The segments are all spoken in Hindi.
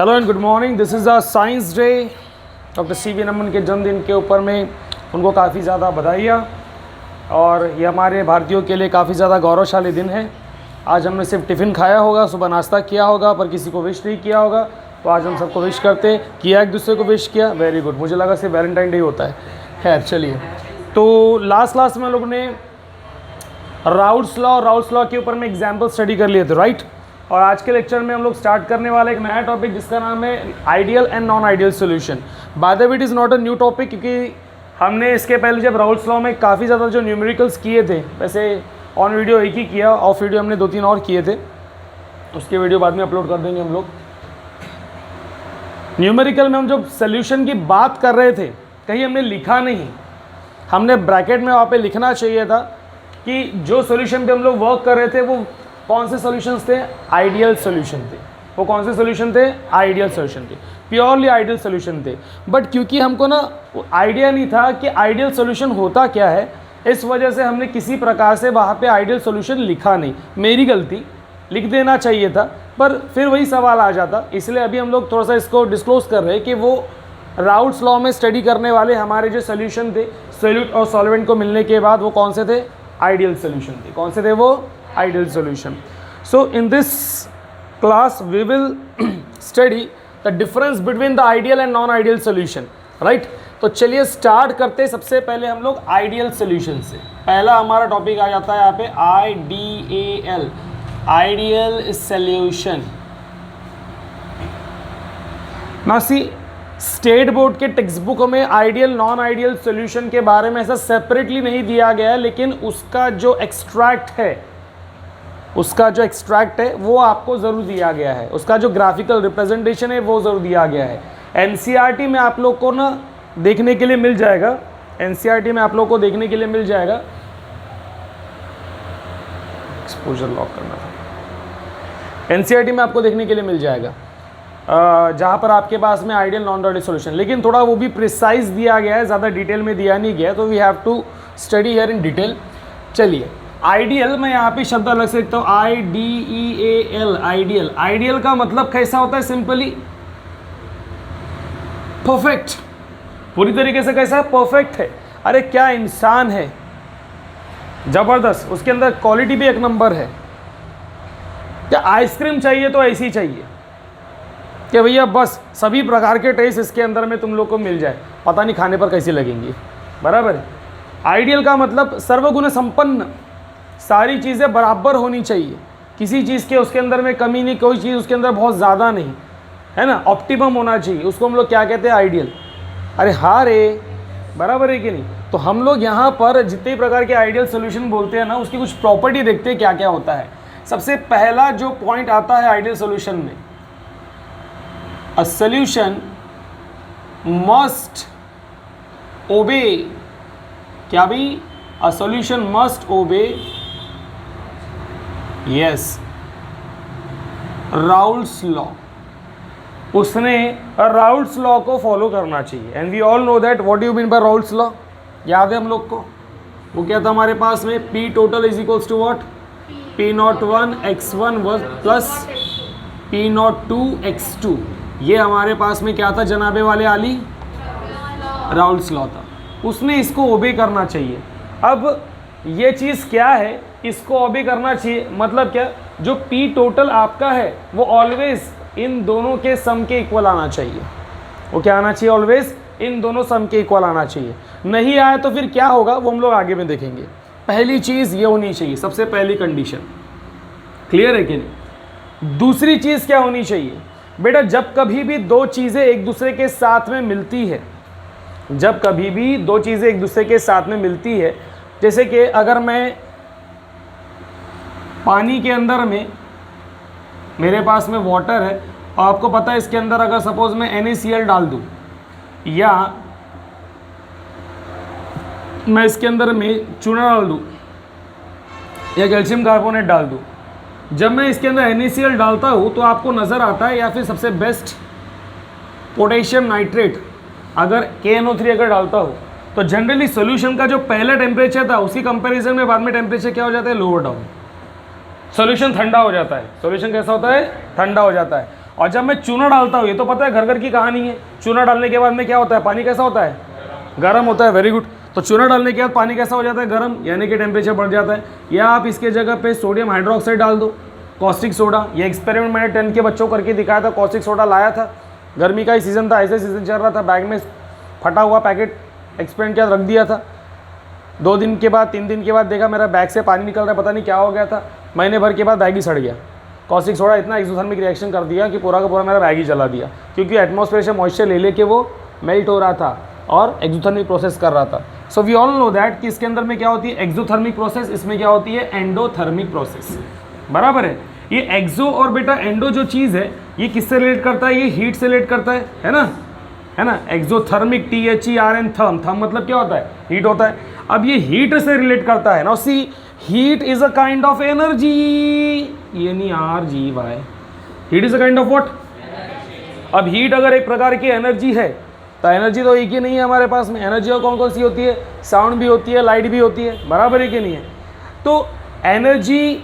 Hello and good morning. This is a science day. Doctor CV. Raman के जन्मदिन के ऊपर में उनको काफ़ी ज़्यादा बधाइयाँ, और ये हमारे भारतीयों के लिए काफ़ी ज़्यादा गौरवशाली दिन है। आज हमने सिर्फ टिफ़िन खाया होगा, सुबह नाश्ता किया होगा, पर किसी को विश नहीं किया होगा। तो आज हम सबको विश करते किया, एक दूसरे को विश किया, वेरी गुड। मुझे लगा सिर्फ वैलेंटाइन डे होता है। खैर चलिए, तो लास्ट क्लास में हम लोगों ने राउल्ट्स लॉ के ऊपर में एग्जाम्पल स्टडी कर लिए थे, राइट। और आज के लेक्चर में हम लोग स्टार्ट करने वाले एक नया टॉपिक जिसका नाम है ideal and non ideal solution. By the way, it is not a new topic, क्योंकि हमने इसके पहले जब राउल्ट्स लॉ में काफ़ी ज़्यादा जो न्यूमेरिकल्स किए थे, वैसे ऑन वीडियो एक ही किया, ऑफ वीडियो हमने 2-3 और किए थे, उसके वीडियो बाद में अपलोड कर देंगे हम लोग। न्यूमेरिकल में हम जब सोल्यूशन की बात कर रहे थे, कहीं हमने लिखा नहीं, हमने ब्रैकेट में वहाँ पे लिखना चाहिए था कि जो सॉल्यूशन पे हम लोग वर्क कर रहे थे वो कौन से सॉल्यूशंस थे, आइडियल सॉल्यूशन थे। वो कौन से सॉल्यूशन थे, आइडियल सॉल्यूशन थे, प्योरली आइडियल सॉल्यूशन थे। बट क्योंकि हमको ना आइडिया नहीं था कि आइडियल सॉल्यूशन होता क्या है, इस वजह से हमने किसी प्रकार से वहाँ पे आइडियल सॉल्यूशन लिखा नहीं। मेरी गलती, लिख देना चाहिए था, पर फिर वही सवाल आ जाता। इसलिए अभी हम लोग थोड़ा सा इसको डिस्क्लोज कर रहे हैं कि वो राउल्ट्स लॉ में स्टडी करने वाले हमारे जो सोल्यूशन थे, सोल्यूट और सॉल्वेंट को मिलने के बाद, वो कौन से थे, आइडियल सोल्यूशन थे। कौन से थे वो, ideal solution. So in this class we will study the difference between the ideal and non ideal solution, right. तो चलिए स्टार्ट करते। सबसे पहले हम लोग आइडियल सोल्यूशन से, पहला हमारा टॉपिक आ जाता है यहाँ पे IDAL, आइडियल सोल्यूशन। ना सी स्टेट बोर्ड के टेक्स्ट बुकों में आइडियल नॉन आइडियल सॉल्यूशन के बारे में ऐसा सेपरेटली नहीं दिया गया है, लेकिन उसका जो एक्सट्रैक्ट है वो आपको ज़रूर दिया गया है। उसका जो ग्राफिकल रिप्रेजेंटेशन है वो ज़रूर दिया गया है। NCERT में आप लोग को ना देखने के लिए मिल जाएगा, NCERT में आप लोग को देखने के लिए mill जाएगा। एक्सपोजर लॉक करना था। NCERT में आपको देखने के लिए मिल जाएगा, जहाँ पर आपके पास में आइडियल नॉन आइडियल सॉल्यूशन, लेकिन थोड़ा वो भी प्रिसाइज दिया गया है, ज़्यादा डिटेल में दिया नहीं गया, तो we have to study here in detail. चलिए, आइडियल, मैं यहाँ पे शब्द अलग से लिखता हूँ, IDEAL, आइडियल। आइडियल का मतलब कैसा होता है, सिंपली परफेक्ट, पूरी तरीके से कैसा है, परफेक्ट है। अरे क्या इंसान है, ज़बरदस्त, उसके अंदर क्वालिटी भी एक नंबर है। क्या आइसक्रीम चाहिए तो ऐसी चाहिए कि भैया बस सभी प्रकार के टेस्ट इसके अंदर में तुम लोग को मिल जाए, पता नहीं खाने पर कैसी लगेंगी, बराबर है। आइडियल का मतलब सर्वगुण संपन्न, सारी चीज़ें बराबर होनी चाहिए, किसी चीज़ के उसके अंदर में कमी नहीं, कोई चीज़ उसके अंदर बहुत ज़्यादा नहीं, है ना, ऑप्टिमम होना चाहिए, उसको हम लोग क्या कहते हैं, आइडियल। अरे हाँ रे, बराबर है कि नहीं। तो हम लोग यहाँ पर जितने प्रकार के आइडियल सोल्यूशन बोलते हैं ना, उसकी कुछ प्रॉपर्टी देखते हैं क्या क्या होता है। सबसे पहला जो पॉइंट आता है आइडियल सोल्यूशन में, A solution must obey, क्या भी, a solution must obey, yes, Raoult's law. उसने राउल्ट्स लॉ को फॉलो करना चाहिए। And we all know that what you mean by Raoult's law, याद है हम लोग को। वो क्या था हमारे पास में, P total is equals to what, P01 x1 plus P02 x2। ये हमारे पास में क्या था जनाबे वाले आली, राउल्ट्स लॉ था। उसने इसको ओबे करना चाहिए। अब ये चीज़ क्या है, इसको ओबे करना चाहिए मतलब क्या, जो P टोटल आपका है वो ऑलवेज इन दोनों के सम के इक्वल आना चाहिए। वो क्या आना चाहिए, ऑलवेज इन दोनों सम के इक्वल आना चाहिए। नहीं आया तो फिर क्या होगा वो हम लोग आगे में देखेंगे। पहली चीज़ ये होनी चाहिए, सबसे पहली कंडीशन, क्लियर है कि नहीं। दूसरी चीज़ क्या होनी चाहिए बेटा, जब कभी भी दो चीज़ें एक दूसरे के साथ में मिलती है, जब कभी भी दो चीज़ें एक दूसरे के साथ में मिलती है, जैसे कि अगर मैं पानी के अंदर में, मेरे पास में वाटर है और आपको पता है इसके अंदर अगर सपोज मैं NaCl डाल दूँ, या मैं इसके अंदर में चूना डाल दूँ या कैल्शियम कार्बोनेट डाल दूँ, जब मैं इसके अंदर NaCl डालता हूँ तो आपको नज़र आता है, या फिर सबसे बेस्ट पोटेशियम नाइट्रेट अगर KNO3 अगर डालता हूँ, तो जनरली सॉल्यूशन का जो पहला टेम्परेचर था उसकी कंपैरिजन में बाद में टेम्परेचर क्या हो जाता है, लोअर डाउन। सॉल्यूशन ठंडा हो जाता है। सॉल्यूशन कैसा होता है, ठंडा हो जाता है। और जब मैं चूना डालता हूँ, ये तो पता है घर घर की कहानी है, चूना डालने के बाद में क्या होता है, पानी कैसा होता है, गर्म होता है। Very good. तो चूना डालने के बाद पानी कैसा हो जाता है, गर्म, यानी कि टेम्परेचर बढ़ जाता है। या आप इसके जगह पे सोडियम हाइड्रोक्साइड डाल दो, कॉस्टिक सोडा। ये एक्सपेरिमेंट मैंने 10 के बच्चों करके दिखाया था। कॉस्टिक सोडा लाया था, गर्मी का ही सीज़न था, ऐसे सीज़न चल रहा था, बैग में फटा हुआ पैकेट एक्सपेरिमेंट किया, रख दिया था। 2 दिन के बाद 3 दिन के बाद देखा मेरा बैग से पानी निकल रहा है, पता नहीं क्या हो गया था। महीने भर के बाद बैग ही सड़ गया। कॉस्टिक सोडा इतना एक्सोथर्मिक रिएक्शन कर दिया कि पूरा का पूरा मेरा बैग ही जला दिया, क्योंकि एटमॉस्फेयर से मॉइस्चर ले लेके वो मेल्ट हो रहा था और एक्सोथर्मिक प्रोसेस कर रहा था। So we all know that कि इसके अंदर में क्या होती है, एक्सोथर्मिक प्रोसेस, इसमें क्या होती है, एंडोथर्मिक प्रोसेस। बराबर है। ये एक्सो और बेटा एंडो जो चीज़ है, ये किससे रिलेट करता है, ये हीट से रिलेट करता है ना, है ना। एक्सोथर्मिक, THERN, थर्म, थर्म मतलब क्या होता है, हीट होता है। अब ये हीट से रिलेट करता है ना। See heat is a kind of energy, ये नहीं RGY, heat is a kind of what. अब हीट अगर एक प्रकार की एनर्जी है, तो एनर्जी तो एक ही नहीं है हमारे पास में। एनर्जी और कौन कौन सी होती है, साउंड भी होती है, लाइट भी होती है, बराबर है कि नहीं है। तो एनर्जी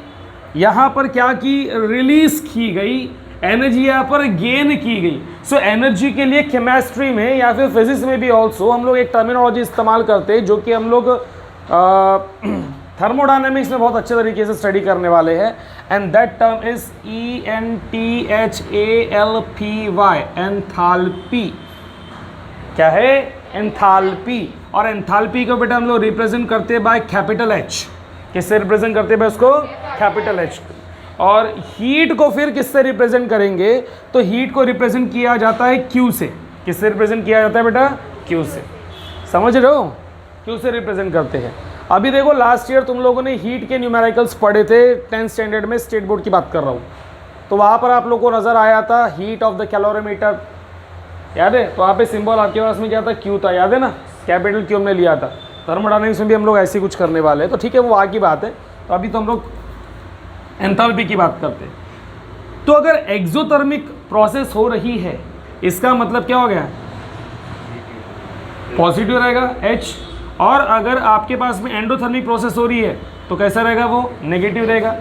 यहाँ पर क्या की, रिलीज की गई, एनर्जी यहाँ पर गेन की गई। सो एनर्जी के लिए केमिस्ट्री में या फिर फिजिक्स में भी ऑल्सो हम लोग एक टर्मिनोलॉजी इस्तेमाल करते हैं, जो कि हम लोग थर्मोडायनेमिक्स में बहुत अच्छे तरीके से स्टडी करने वाले हैं। And that term is ENTHALPY, enthalpy. क्या है, एंथैल्पी। और एंथैल्पी को बेटा हम लोग रिप्रेजेंट करते हैं बाय कैपिटल H। किससे रिप्रेजेंट करते हैं भाई उसको, कैपिटल H। और हीट को फिर किससे रिप्रेजेंट करेंगे, तो हीट को रिप्रेजेंट किया जाता है Q से। किससे रिप्रेजेंट किया जाता है बेटा, Q से। समझ रहे हो, Q से रिप्रेजेंट करते हैं। अभी देखो लास्ट ईयर तुम लोगों ने हीट के न्यूमेरिकल्स पढ़े थे 10th स्टैंडर्ड में, स्टेट बोर्ड की बात कर रहा हूँ। तो वहाँ पर आप लोगों को नज़र आया था हीट ऑफ द कैलोरीमीटर, याद है। तो वहाँ पे सिंबल आपके पास में क्या था, Q था, याद है ना, कैपिटल Q हमने लिया था। थर्मोडायनेमिक्स में भी हम लोग ऐसे कुछ करने वाले हैं, तो ठीक है, वो आगे की बात है। तो अभी तो हम लोग एंथैल्पी की बात करते हैं। तो अगर एक्सोथर्मिक प्रोसेस हो रही है, इसका मतलब क्या हो गया, पॉजिटिव रहेगा H। और अगर आपके पास में एंडोथर्मिक प्रोसेस हो रही है, तो कैसा रहेगा, वो नेगेटिव रहेगा,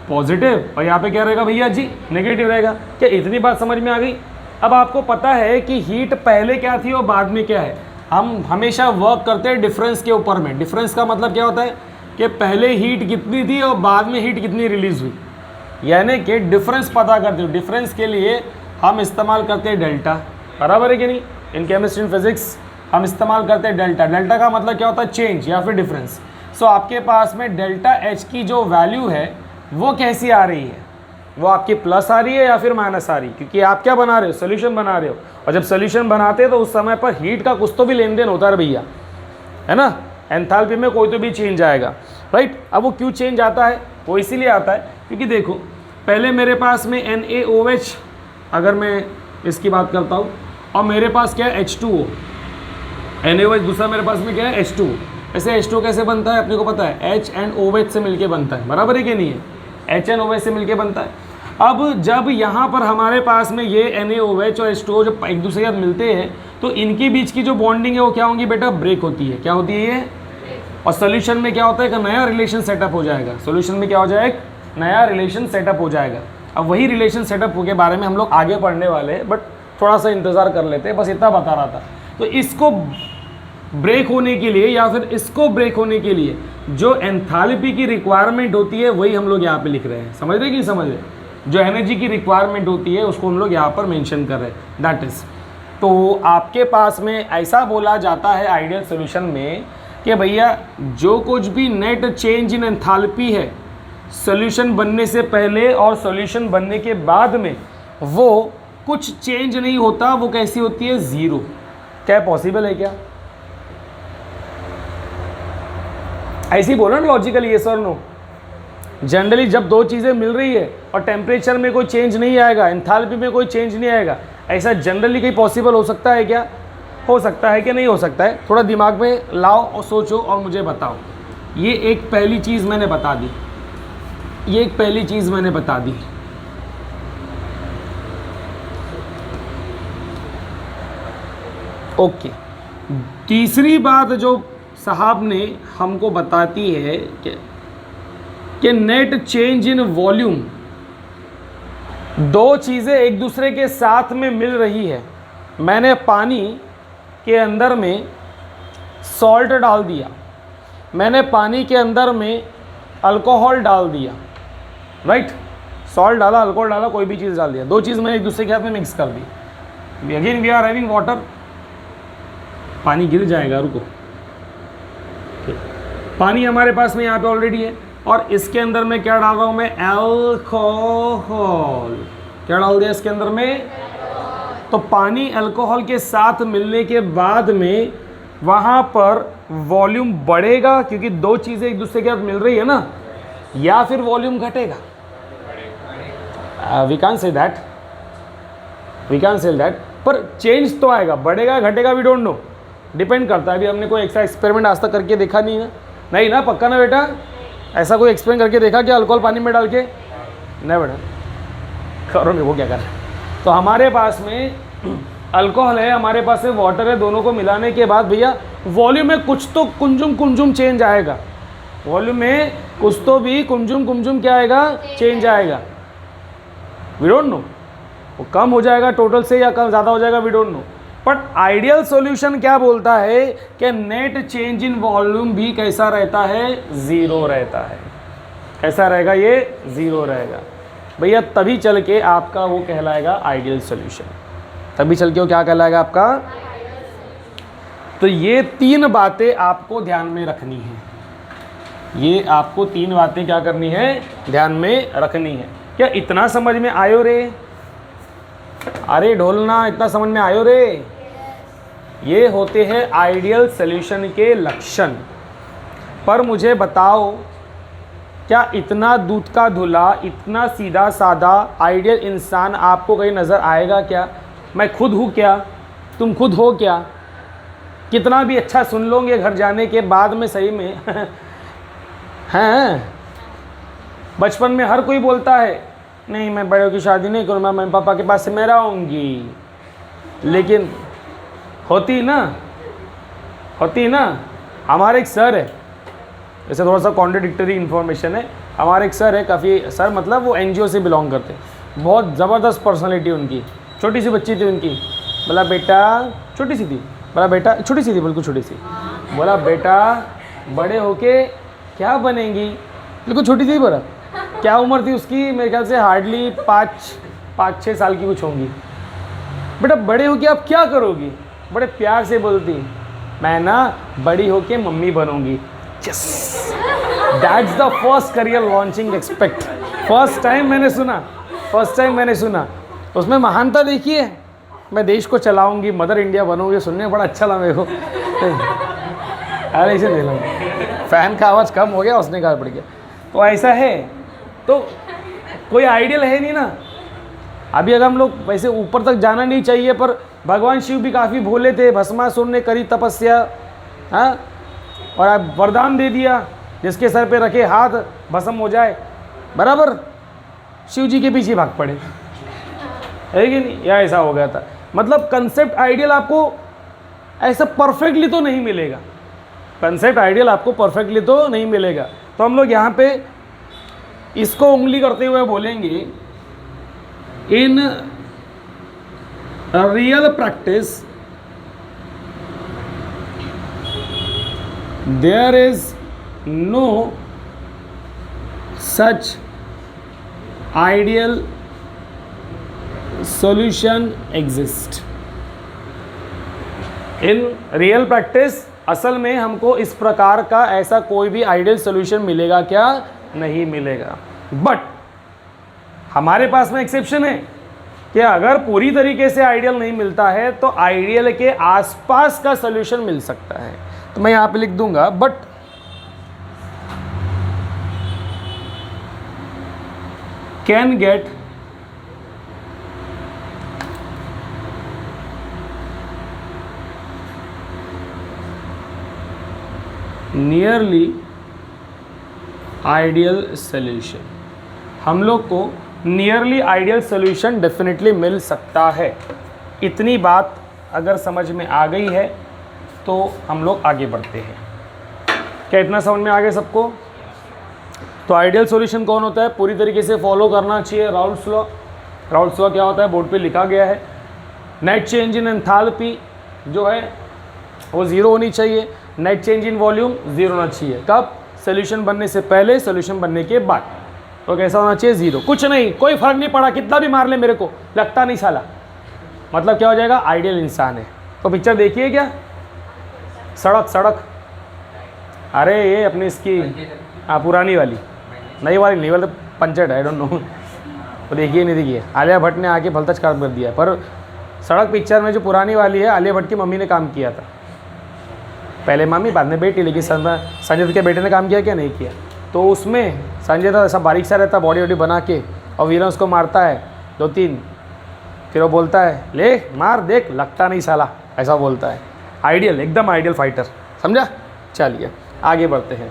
पॉजिटिव। और यहाँ पे क्या रहेगा भैया जी, नेगेटिव रहेगा। क्या इतनी बात समझ में आ गई। अब आपको पता है कि हीट पहले क्या थी और बाद में क्या है। हम हमेशा वर्क करते हैं डिफरेंस के ऊपर में। डिफरेंस का मतलब क्या होता है कि पहले हीट कितनी थी और बाद में हीट कितनी रिलीज हुई, यानी कि डिफरेंस पता करते हो। डिफरेंस के लिए हम इस्तेमाल करते हैं डेल्टा, बराबर है कि नहीं। इन केमिस्ट्री एंड फिजिक्स हम इस्तेमाल करते हैं डेल्टा। डेल्टा का मतलब क्या होता है, चेंज या फिर डिफरेंस। सो आपके पास में डेल्टा H की जो वैल्यू है वो कैसी आ रही है, वो आपकी प्लस आ रही है या फिर माइनस आ रही है, क्योंकि आप क्या बना रहे हो, सोल्यूशन बना रहे हो। और जब सोल्यूशन बनाते हैं तो उस समय पर हीट का कुछ तो भी लेन देन होता है भैया, है ना। एंथैल्पी में कोई तो भी चेंज आएगा, राइट। अब वो क्यों चेंज आता है, वो इसीलिए आता है क्योंकि देखो पहले मेरे पास में NaOH, अगर मैं इसकी बात करता हूँ, और मेरे पास क्या है H2O, NaOH, दूसरा मेरे पास में क्या है H2O। ऐसे H2O कैसे बनता है अपने को पता है, H and OH से मिलके बनता है, बराबर है कि नहीं है, H and OH से मिलके बनता है। अब जब यहाँ पर हमारे पास में ये NaOH और H2O जब एक दूसरे के साथ मिलते हैं, तो इनके बीच की जो बॉन्डिंग है वो क्या होगी बेटा, ब्रेक होती है। क्या होती है ये, और सोल्यूशन में क्या होता है, एक नया रिलेशन सेटअप हो जाएगा। सोल्यूशन में क्या हो जाएगा, एक नया रिलेशन सेटअप हो जाएगा। अब वही रिलेशन सेटअप के बारे में हम लोग आगे पढ़ने वाले हैं, बट थोड़ा सा इंतज़ार कर लेते हैं, बस इतना बता रहा था। तो इसको ब्रेक होने के लिए या फिर इसको ब्रेक होने के लिए जो एंथैल्पी की रिक्वायरमेंट होती है वही हम लोग यहाँ पे लिख रहे हैं। समझ रहे कि नहीं समझ रहे, जो एनर्जी की रिक्वायरमेंट होती है उसको हम लोग यहाँ पर मेंशन कर रहे हैं, दैट इज़। तो आपके पास में ऐसा बोला जाता है आइडियल सोल्यूशन में कि भैया जो कुछ भी नेट चेंज इन एंथैल्पी है सोल्यूशन बनने से पहले और सोल्यूशन बनने के बाद में, वो कुछ चेंज नहीं होता, वो कैसी होती है, ज़ीरो। क्या पॉसिबल है क्या, ऐसी बोलो ना लॉजिकल, ये सर नो। जनरली जब दो चीज़ें मिल रही है और टेम्परेचर में कोई चेंज नहीं आएगा, एंथैल्पी में कोई चेंज नहीं आएगा, ऐसा जनरली कहीं पॉसिबल हो सकता है क्या, हो सकता है कि नहीं हो सकता है। थोड़ा दिमाग में लाओ और सोचो और मुझे बताओ। ये एक पहली चीज़ मैंने बता दी, ये एक पहली चीज़ मैंने बता दी। ओके, तीसरी बात जो साहब ने हमको बताती है कि नेट चेंज इन वॉल्यूम दो चीज़ें एक दूसरे के साथ में मिल रही है। मैंने पानी के अंदर में सॉल्ट डाल दिया, मैंने पानी के अंदर में अल्कोहल डाल दिया, राइट। सॉल्ट डाला, अल्कोहल डाला, कोई भी चीज़ डाल दिया, दो चीज़ मैंने एक दूसरे के साथ में मिक्स कर दी। Again we are having water, पानी गिर जाएगा, रुको। पानी हमारे पास में यहाँ पे ऑलरेडी है और इसके अंदर में क्या डाल रहा हूँ मैं? अल्कोहल। क्या डाल दिया इसके अंदर में? तो पानी अल्कोहल के साथ मिलने के बाद में वहाँ पर वॉल्यूम बढ़ेगा क्योंकि दो चीज़ें एक दूसरे के साथ मिल रही है ना, या फिर वॉल्यूम घटेगा? We can say that, we can say that, पर चेंज तो आएगा, बढ़ेगा घटेगा वी डोंट नो, डिपेंड करता है। अभी हमने कोई ऐसा एक्सपेरिमेंट आज तक करके देखा नहीं ना, नहीं ना, पक्का ना बेटा? ऐसा कोई एक्सपेरिमेंट करके देखा कि अल्कोहल पानी में डाल के? नहीं बेटा, करो नहीं, वो क्या कर रहे हैं। तो हमारे पास में अल्कोहल है, हमारे पास में वाटर है, दोनों को मिलाने के बाद भैया वॉल्यूम में कुछ तो कुंजुम चेंज आएगा, वॉल्यूम में कुछ तो भी कुंजुम क्या आएगा? चेंज आएगा। वी डोंट नो वो कम हो जाएगा टोटल से या कम ज़्यादा हो जाएगा, we don't know. But ideal solution क्या बोलता है कि नेट चेंज इन वॉल्यूम भी कैसा रहता है? ज़ीरो रहता है। कैसा रहेगा ये? ज़ीरो रहेगा भैया, तभी चल के आपका वो कहलाएगा आइडियल सॉल्यूशन, तभी चल के वो क्या कहलाएगा आपका? तो ये तीन बातें आपको ध्यान में रखनी है, ये आपको तीन बातें क्या करनी है? ध्यान में रखनी है। क्या इतना समझ में आयो रे? अरे ढोलना, इतना समझ में आयो रे? ये होते हैं आइडियल सॉल्यूशन के लक्षण। पर मुझे बताओ, क्या इतना दूध का धुला, इतना सीधा साधा आइडियल इंसान आपको कहीं नज़र आएगा क्या? मैं खुद हूँ क्या? तुम खुद हो क्या? कितना भी अच्छा सुन लोगे घर जाने के बाद में, सही में हैं? बचपन में हर कोई बोलता है नहीं मैं बड़ों की शादी नहीं करूँगा, मम्मी पापा के पास से मैं रहूँगी, लेकिन होती ना हमारे एक सर है, ऐसे थोड़ा सा कॉन्ट्रडिक्टरी इन्फॉर्मेशन है, हमारे एक सर है, काफ़ी सर मतलब वो एनजीओ से बिलोंग करते, बहुत ज़बरदस्त पर्सनालिटी उनकी, छोटी सी बच्ची थी उनकी, बोला बेटा, छोटी सी थी, बोला बेटा, छोटी सी थी बिल्कुल छोटी सी, बोला बेटा बड़े होके क्या बनेंगी? बिल्कुल छोटी सी, बोला क्या उम्र थी उसकी? मेरे ख्याल से हार्डली 5-6 साल की कुछ होंगी। बेटा बड़े होके आप क्या करोगी? बड़े प्यार से बोलती, मैं ना बड़ी होके मम्मी बनूंगी। Yes, that's the first career launching expect. First time मैंने सुना, उसमें महानता देखिए, मैं देश को चलाऊंगी, मदर इंडिया बनूंगी, सुनने में बड़ा अच्छा लगा मेरे को। अरे इसे ले लो, फ़ैन का आवाज़ कम हो गया, उसने कहा पड़ गया। तो ऐसा है, तो कोई आइडियल है नहीं ना। अभी अगर हम लोग वैसे ऊपर तक जाना नहीं चाहिए, पर भगवान शिव भी काफ़ी भोले थे, भस्मासुर ने करी तपस्या, हाँ, और आप वरदान दे दिया जिसके सर पे रखे हाथ भस्म हो जाए, बराबर शिव जी के पीछे भाग पड़े, है कि नहीं? या ऐसा हो गया था। मतलब कंसेप्ट आइडियल आपको ऐसा परफेक्टली तो नहीं मिलेगा, कंसेप्ट आइडियल आपको परफेक्टली तो नहीं मिलेगा। तो हम लोग यहाँ पे इसको उंगली करते हुए बोलेंगे, in real practice there is no such ideal solution exist. In real practice असल में हमको इस प्रकार का ऐसा कोई भी आइडियल सॉल्यूशन मिलेगा क्या? नहीं मिलेगा। बट हमारे पास में एक्सेप्शन है कि अगर पूरी तरीके से आइडियल नहीं मिलता है तो आइडियल के आसपास का सॉल्यूशन मिल सकता है। तो मैं यहाँ पे लिख दूंगा, but can get nearly ideal solution. हम लोग को नियरली आइडियल सॉल्यूशन डेफिनेटली मिल सकता है। इतनी बात अगर समझ में आ गई है तो हम लोग आगे बढ़ते हैं। क्या इतना समझ में आ गया सबको? तो आइडियल सॉल्यूशन कौन होता है? पूरी तरीके से फॉलो करना चाहिए राउल्स लॉ, राउल्ट्स लॉ क्या होता है बोर्ड पे लिखा गया है। नेट चेंज इन एंथैल्पी जो है वो ज़ीरो होनी चाहिए, net change in volume zero होना चाहिए। कब? सोल्यूशन बनने से पहले, सोल्यूशन बनने के बाद। तो कैसा होना चाहिए? ज़ीरो। कुछ नहीं, कोई फ़र्क नहीं पड़ा, कितना भी मार ले मेरे को लगता नहीं साला, मतलब क्या हो जाएगा? आइडियल इंसान है। तो पिक्चर देखिए क्या, सड़क सड़क, अरे ये अपनी इसकी पुरानी वाली, नई वाली नहीं, वाली पंचर है, आई डोंट नो। तो देखिए नहीं देखिए, आलिया भट्ट ने आके भलतच कर दिया। पर सड़क पिक्चर में जो पुरानी वाली है, आलिया भट्ट की मम्मी ने काम किया था, पहले मम्मी बाद में बेटी, लेकिन संजय दत्त के बेटे ने काम किया क्या? नहीं किया। तो उसमें संजय दत्त ऐसा बारीक सा रहता, बॉडी वॉडी बना के, और वीरन उसको मारता है 2-3, फिर वो बोलता है ले मार देख लगता नहीं साला, ऐसा बोलता है। आइडियल, एकदम आइडियल फाइटर, समझा? चलिए आगे बढ़ते हैं।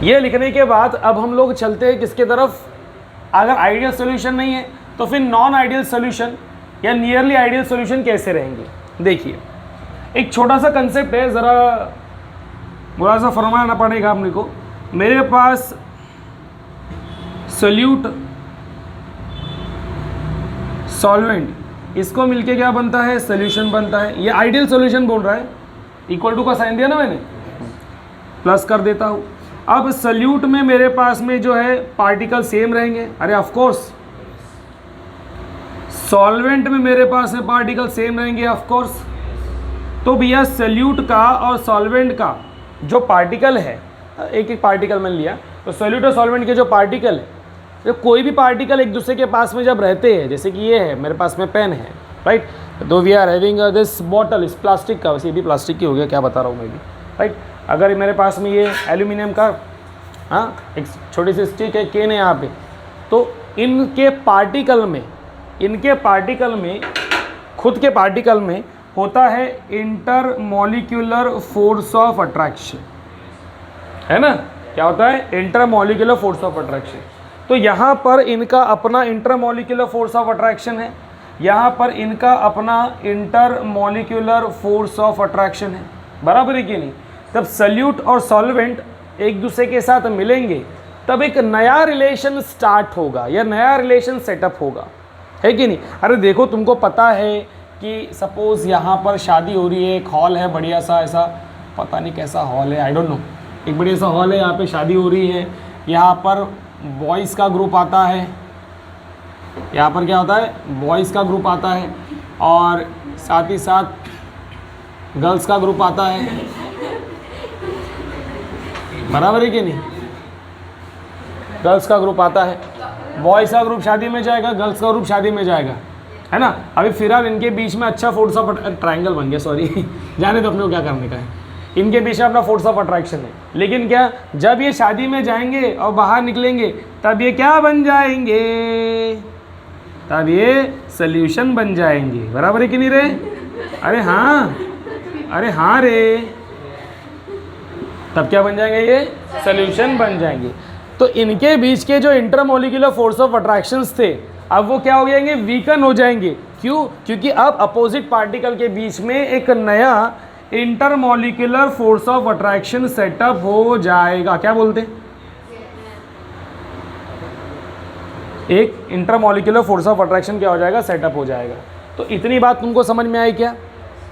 ये लिखने के बाद अब हम लोग चलते हैं किसके तरफ? अगर आइडियल सॉल्यूशन नहीं है तो फिर नॉन आइडियल सॉल्यूशन या नियरली आइडियल सॉल्यूशन कैसे रहेंगे? देखिए एक छोटा सा कंसेप्ट है, ज़रा बुरा सा फरमाना पड़ेगा अपने को। मेरे पास सोल्यूट, सॉल्वेंट, इसको मिलके क्या बनता है? सॉल्यूशन बनता है। ये आइडियल सॉल्यूशन बोल रहा है, इक्वल टू का साइन दिया ना मैंने, प्लस कर देता हूँ। अब सोल्यूट में मेरे पास में जो है पार्टिकल सेम रहेंगे, अरे ऑफ कोर्स। सॉल्वेंट में मेरे पास में पार्टिकल सेम रहेंगे, ऑफ कोर्स। तो भैया सोल्यूट का और सॉल्वेंट का जो पार्टिकल है, एक एक पार्टिकल मैंने लिया, तो सोल्यूट और सॉल्वेंट के जो पार्टिकल है, तो कोई भी पार्टिकल एक दूसरे के पास में जब रहते हैं, जैसे कि ये है मेरे पास में पेन है, राइट, तो we are having this bottle, इस प्लास्टिक का, वैसे ये भी प्लास्टिक की हो गया, क्या बता रहा हूँ मैं भी, राइट। अगर मेरे पास में ये एल्यूमिनियम का, हाँ, एक छोटी सी स्टिक है, केन है यहाँ पे, तो इनके पार्टिकल में खुद के पार्टिकल में होता है इंटरमॉलिक्यूलर फोर्स ऑफ अट्रैक्शन, है ना? क्या होता है? Intermolecular force of attraction. तो यहाँ पर इनका अपना इंटरमॉलिक्यूलर फोर्स ऑफ अट्रैक्शन है, यहाँ पर इनका अपना इंटरमॉलिक्यूलर फोर्स ऑफ अट्रैक्शन है, बराबर है कि नहीं? जब सोल्यूट और सॉल्वेंट एक दूसरे के साथ मिलेंगे तब एक नया रिलेशन स्टार्ट होगा या नया रिलेशन सेटअप होगा, है कि नहीं? अरे देखो, तुमको पता है कि सपोज़ यहाँ पर शादी हो रही है, एक हॉल है बढ़िया सा, ऐसा पता नहीं कैसा हॉल है, आई डोंट नो, एक बढ़िया सा हॉल है, यहाँ पे शादी हो रही है, यहाँ पर बॉयज़ का ग्रुप आता है, यहाँ पर क्या होता है? बॉयज़ का ग्रुप आता है, और साथ ही साथ गर्ल्स का ग्रुप आता है, बराबर है कि नहीं? गर्ल्स का ग्रुप आता है, बॉयज़ का ग्रुप शादी में जाएगा, गर्ल्स का ग्रुप शादी में जाएगा, है ना? अभी फिलहाल इनके बीच में अच्छा फोर्स ऑफ ट्रायंगल बन गया, सॉरी जाने तो अपने को क्या करने का है, इनके बीच में अपना फोर्स ऑफ अट्रैक्शन है। लेकिन क्या, जब ये शादी में जाएंगे और बाहर निकलेंगे तब ये क्या बन जाएंगे? तब ये सॉल्यूशन बन जाएंगे, बराबर है कि नहीं रे? अरे हाँ, अरे हाँ रे, तब क्या बन जाएंगे? ये सॉल्यूशन बन जाएंगे। तो इनके बीच के जो इंटरमॉलिक्यूलर फोर्स ऑफ अट्रैक्शंस थे, अब वो क्या हो जाएंगे? वीकन हो जाएंगे। क्यों? क्योंकि अब अपोजिट पार्टिकल के बीच में एक नया intermolecular force of attraction setup हो जाएगा। क्या बोलते हैं? एक इंटरमॉलिक्यूलर फोर्स ऑफ अट्रैक्शन क्या हो जाएगा? सेटअप हो जाएगा। तो इतनी बात तुमको समझ में आई क्या?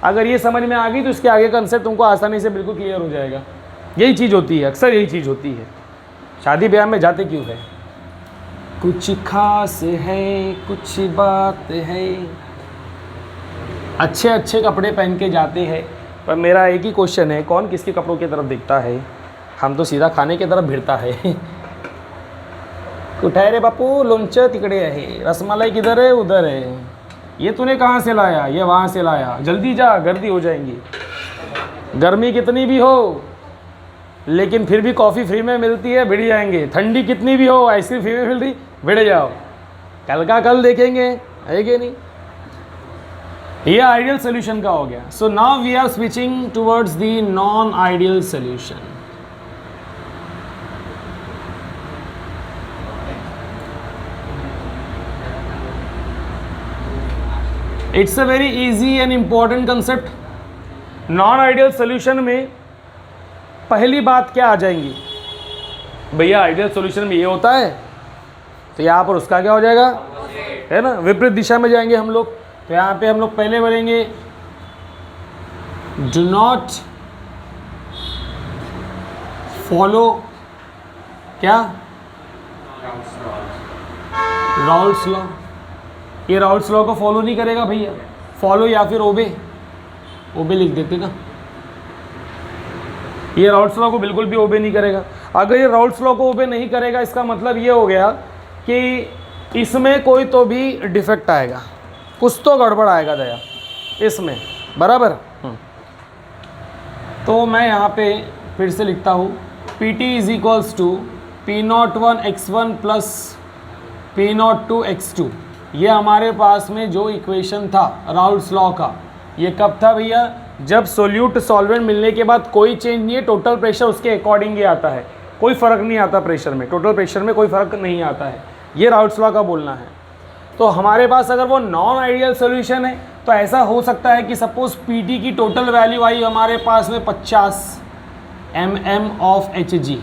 अगर ये समझ में आ गई तो इसके आगे कंसेप्ट तुमको आसानी से बिल्कुल क्लियर हो जाएगा। यही चीज़ होती है, अक्सर यही चीज़ होती है। शादी ब्याह में जाते क्यों है? कुछ खास है, कुछ बात है, अच्छे अच्छे कपड़े पहन के जाते हैं। पर मेरा एक ही क्वेश्चन है, कौन किसके कपड़ों की तरफ देखता है? हम तो सीधा खाने की तरफ भिड़ता है। कुठे रे बापू, लोणचं तिकडे है, रसमलाई किधर है? उधर है। ये तूने कहाँ से लाया? ये वहाँ से लाया। जल्दी जा, गर्दी हो जाएंगी। गर्मी कितनी भी हो लेकिन फिर भी कॉफ़ी फ्री में मिलती है, भिड़ जाएंगे। ठंडी कितनी भी हो, आइसक्रीम फ्री में मिल रही, भिड़ जाओ। कल का कल देखेंगे, है कि नहीं? ये आइडियल सोल्यूशन का हो गया। So now we are switching towards the non ideal solution. It's a very easy and important concept. Non ideal solution में पहली बात क्या आ जाएंगी? भैया आइडियल सॉल्यूशन में ये होता है, तो यहाँ पर उसका क्या हो जाएगा, है ना, विपरीत दिशा में जाएंगे हम लोग। तो यहाँ पे हम लोग पहले बोलेंगे डू नॉट फॉलो क्या, राउल्स लॉ। ये राउल्स लॉ को फॉलो नहीं करेगा भैया, फॉलो या फिर ओबे, ओबे लिख देते ना। ये राउल्स लॉ को बिल्कुल भी ओबे नहीं करेगा। अगर ये राउल्स लॉ को ओबे नहीं करेगा, इसका मतलब ये हो गया कि इसमें कोई तो भी डिफेक्ट आएगा, कुछ तो गड़बड़ आएगा दया इसमें, बराबर। तो मैं यहाँ पे फिर से लिखता हूँ P T is equals to P01 x1 plus P02 x2। ये हमारे पास में जो इक्वेशन था राउल्स लॉ का, ये कब था भैया, जब सोल्यूट सॉल्वेंट मिलने के बाद कोई चेंज नहीं है, टोटल प्रेशर उसके अकॉर्डिंग ही आता है, कोई फ़र्क नहीं आता प्रेशर में, टोटल प्रेशर में कोई फ़र्क नहीं आता है, ये राउल्स लॉ का बोलना है। तो हमारे पास अगर वो नॉन आइडियल सोल्यूशन है तो ऐसा हो सकता है कि सपोज पीटी की टोटल वैल्यू आई हमारे पास में 50 mm ऑफ Hg,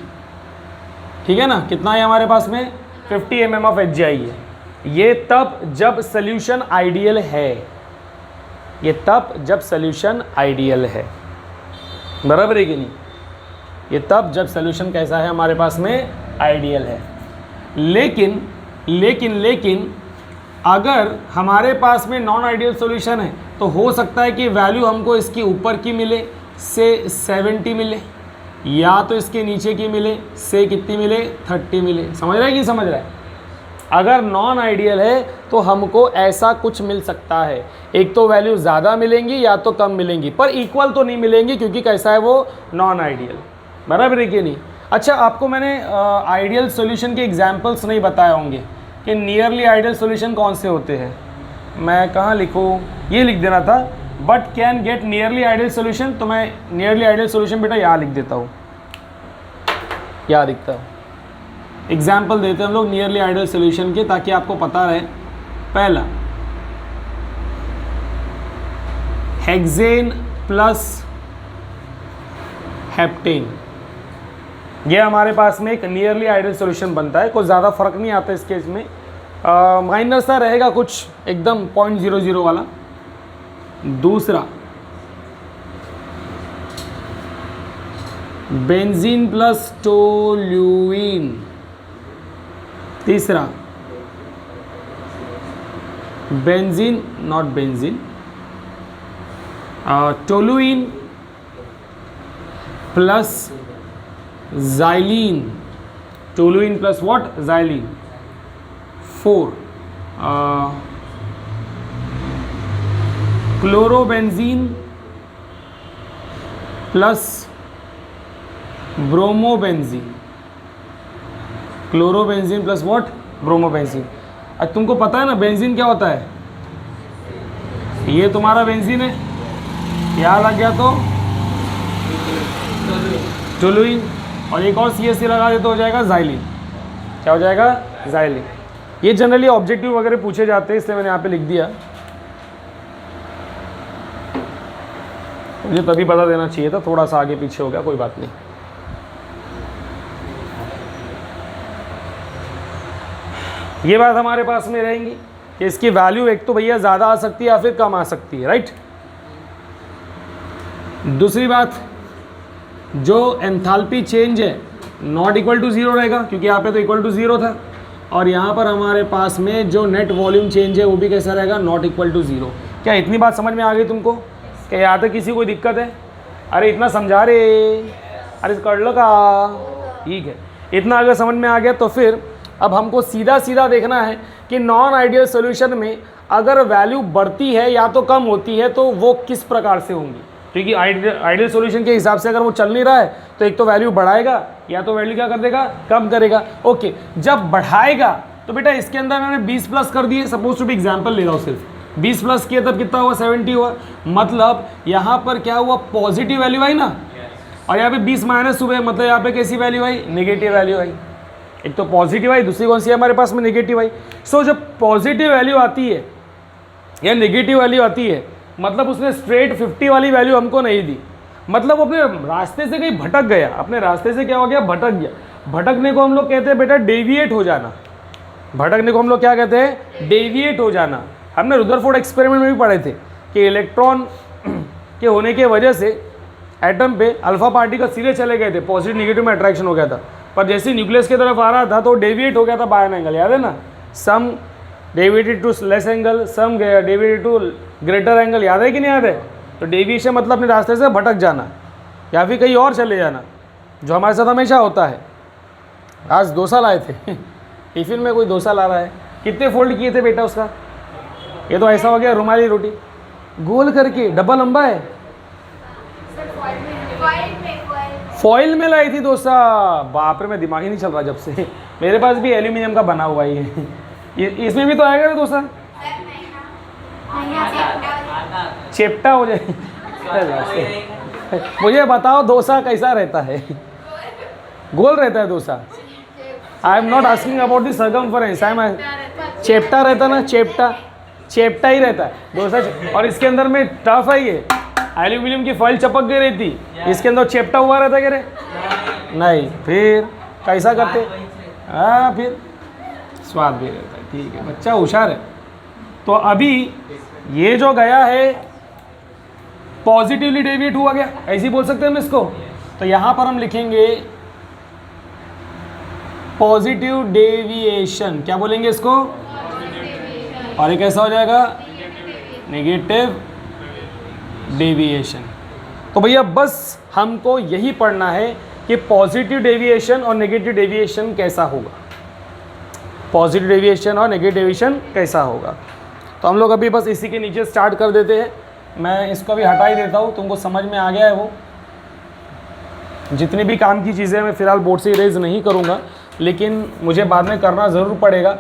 ठीक है ना, कितना है हमारे पास में 50 mm ऑफ Hg आई है। ये तब जब सोल्यूशन आइडियल है, ये तब जब सोल्यूशन आइडियल है, बराबर है कि नहीं, ये तब जब सोल्यूशन कैसा है हमारे पास में आइडियल है। लेकिन लेकिन लेकिन अगर हमारे पास में नॉन आइडियल सॉल्यूशन है तो हो सकता है कि वैल्यू हमको इसकी ऊपर की मिले से 70 मिले, या तो इसके नीचे की मिले से कितनी मिले 30 मिले। समझ रहा है कि समझ रहा है? अगर नॉन आइडियल है तो हमको ऐसा कुछ मिल सकता है, एक तो वैल्यू ज़्यादा मिलेंगी या तो कम मिलेंगी, पर इक्वल तो नहीं मिलेंगी क्योंकि कैसा है वो नॉन आइडियल, बराबर है कि नहीं। अच्छा, आपको मैंने आइडियल सॉल्यूशन के एग्जांपल्स नहीं बताए होंगे कि नियरली आइडियल सॉल्यूशन कौन से होते हैं। मैं कहाँ लिखूँ, ये लिख देना था, but can get nearly ideal solution. तो मैं नियरली आइडियल सॉल्यूशन बेटा यहाँ लिख देता हूँ, यहाँ दिखता है। एग्जाम्पल देते हैं हम लोग नियरली आइडियल सॉल्यूशन के, ताकि आपको पता रहे। पहला हेक्सेन प्लस हेप्टेन, ये हमारे पास में एक नियरली आइडियल सॉल्यूशन बनता है। कोई ज़्यादा फर्क नहीं आता इस केस में, माइनर सा रहेगा कुछ, एकदम 0.00 वाला। दूसरा बेंजीन प्लस टोल्यूइन। तीसरा benzene not benzene, toluene plus xylene, toluene plus what, xylene। 4 chlorobenzene plus bromobenzene, chlorobenzene plus what, bromobenzene. अब तुमको पता है ना बेंजीन क्या होता है, ये तुम्हारा बेंजीन है, यहाँ लग गया तो टोल्यूइन, और एक और CH लगा दे तो हो जाएगा xylene। क्या हो जाएगा, xylene। ये जनरली ऑब्जेक्टिव वगैरह पूछे जाते हैं, इसलिए मैंने यहाँ पे लिख दिया, मुझे तभी बता देना चाहिए था, थोड़ा सा आगे पीछे हो गया, कोई बात नहीं। ये बात हमारे पास में रहेंगी कि इसकी वैल्यू एक तो भैया ज़्यादा आ सकती है या फिर कम आ सकती है, राइट। दूसरी बात, जो एंथैल्पी चेंज है नॉट इक्वल टू 0 रहेगा, क्योंकि यहाँ पे तो इक्वल टू 0 था, और यहाँ पर हमारे पास में जो नेट वॉल्यूम चेंज है वो भी कैसा रहेगा, नॉट इक्वल टू 0। क्या इतनी बात समझ में आ गई तुमको? क्या यहाँ तक किसी कोई दिक्कत है? अरे इतना समझा रहे, अरे कर लो का, ठीक है। इतना अगर समझ में आ गया तो फिर अब हमको सीधा सीधा देखना है कि नॉन आइडियल सोल्यूशन में अगर वैल्यू बढ़ती है या तो कम होती है तो वो किस प्रकार से होंगी, क्योंकि आइडियल सॉल्यूशन के हिसाब से अगर वो चल नहीं रहा है तो एक तो वैल्यू बढ़ाएगा या तो वैल्यू क्या कर देगा, कम करेगा। ओके, जब बढ़ाएगा तो बेटा इसके अंदर मैंने 20 प्लस कर दिए, सपोज टू भी एग्जांपल ले रहा हूँ, सिर्फ 20 प्लस किया तब कितना हुआ, 70 हुआ। मतलब यहाँ पर क्या हुआ, पॉजिटिव वैल्यू आई ना, और यहाँ पे 20 माइनस हुए, मतलब यहाँ पे कैसी वैल्यू आई, नेगेटिव वैल्यू आई। एक तो पॉजिटिव आई, दूसरी कौन सी है हमारे पास में, नेगेटिव आई। सो जब पॉजिटिव वैल्यू आती है या नेगेटिव वैल्यू आती है, मतलब उसने स्ट्रेट 50 वाली वैल्यू हमको नहीं दी, मतलब वो अपने रास्ते से कहीं भटक गया, अपने रास्ते से क्या हो गया, भटक गया। भटकने को हम लोग कहते हैं बेटा डेविएट हो जाना, भटकने को हम लोग क्या कहते हैं, डेविएट हो जाना। हमने रुदरफोर्ड एक्सपेरिमेंट में भी पढ़े थे कि इलेक्ट्रॉन के होने की वजह से एटम पे अल्फा पार्टिकल सीधे चले गए थे, पॉजिटिव निगेटिव में अट्रैक्शन हो गया था, पर जैसे ही न्यूक्लियस की तरफ आ रहा था तो डेविएट हो गया था बाय एन एंगल, याद है ना, some deviated to less angle, some deviated to greater angle, याद है कि नहीं याद है। तो डेविएशन मतलब अपने रास्ते से भटक जाना या फिर कहीं और चले जाना, जो हमारे साथ हमेशा होता है। आज डोसा लाए थे टिफिन में, कोई डोसा ला रहा है, कितने फोल्ड किए थे बेटा उसका, ये तो ऐसा हो गया रुमाली रोटी, गोल करके डब्बा लंबा है। फॉइल में लाई थी डोसा, बाप रे, मैं दिमाग ही नहीं चल रहा जब से। मेरे पास भी एल्यूमिनियम का बना हुआ ही है, इसमें भी तो आएगा ना डोसा, चेप्टा हो जाए। मुझे बताओ डोसा कैसा रहता है, गोल रहता है dosa. I am not asking about the circumference, I am, चेप्टा रहता ना, चेप्टा ही रहता है डोसा। और इसके अंदर में टफ है, ये एल्यूमिनियम की फॉइल चपक गई रहती, इसके अंदर चेप्टा हुआ रहता है, रे नहीं, फिर कैसा करते, हाँ फिर स्वाद भी रहता है। ठीक है, बच्चा होशियार है। तो अभी ये जो गया है पॉजिटिवली डेविएट हुआ गया, ऐसे ही बोल सकते हैं हम इसको। तो यहाँ पर हम लिखेंगे पॉजिटिव डेविएशन, क्या बोलेंगे इसको, और ये कैसा हो जाएगा, नेगेटिव डेविएशन। तो भैया बस हमको यही पढ़ना है कि पॉजिटिव डेविएशन और नेगेटिव डेविएशन कैसा होगा, पॉजिटिव डेविएशन और नेगेटिव डेविएशन कैसा होगा। तो हम लोग अभी बस इसी के नीचे स्टार्ट कर देते हैं। मैं इसको भी हटा ही देता हूँ, तुमको समझ में आ गया है वो। जितनी भी काम की चीज़ें मैं फ़िलहाल बोर्ड से इरेज नहीं करूँगा, लेकिन मुझे बाद में करना ज़रूर पड़ेगा।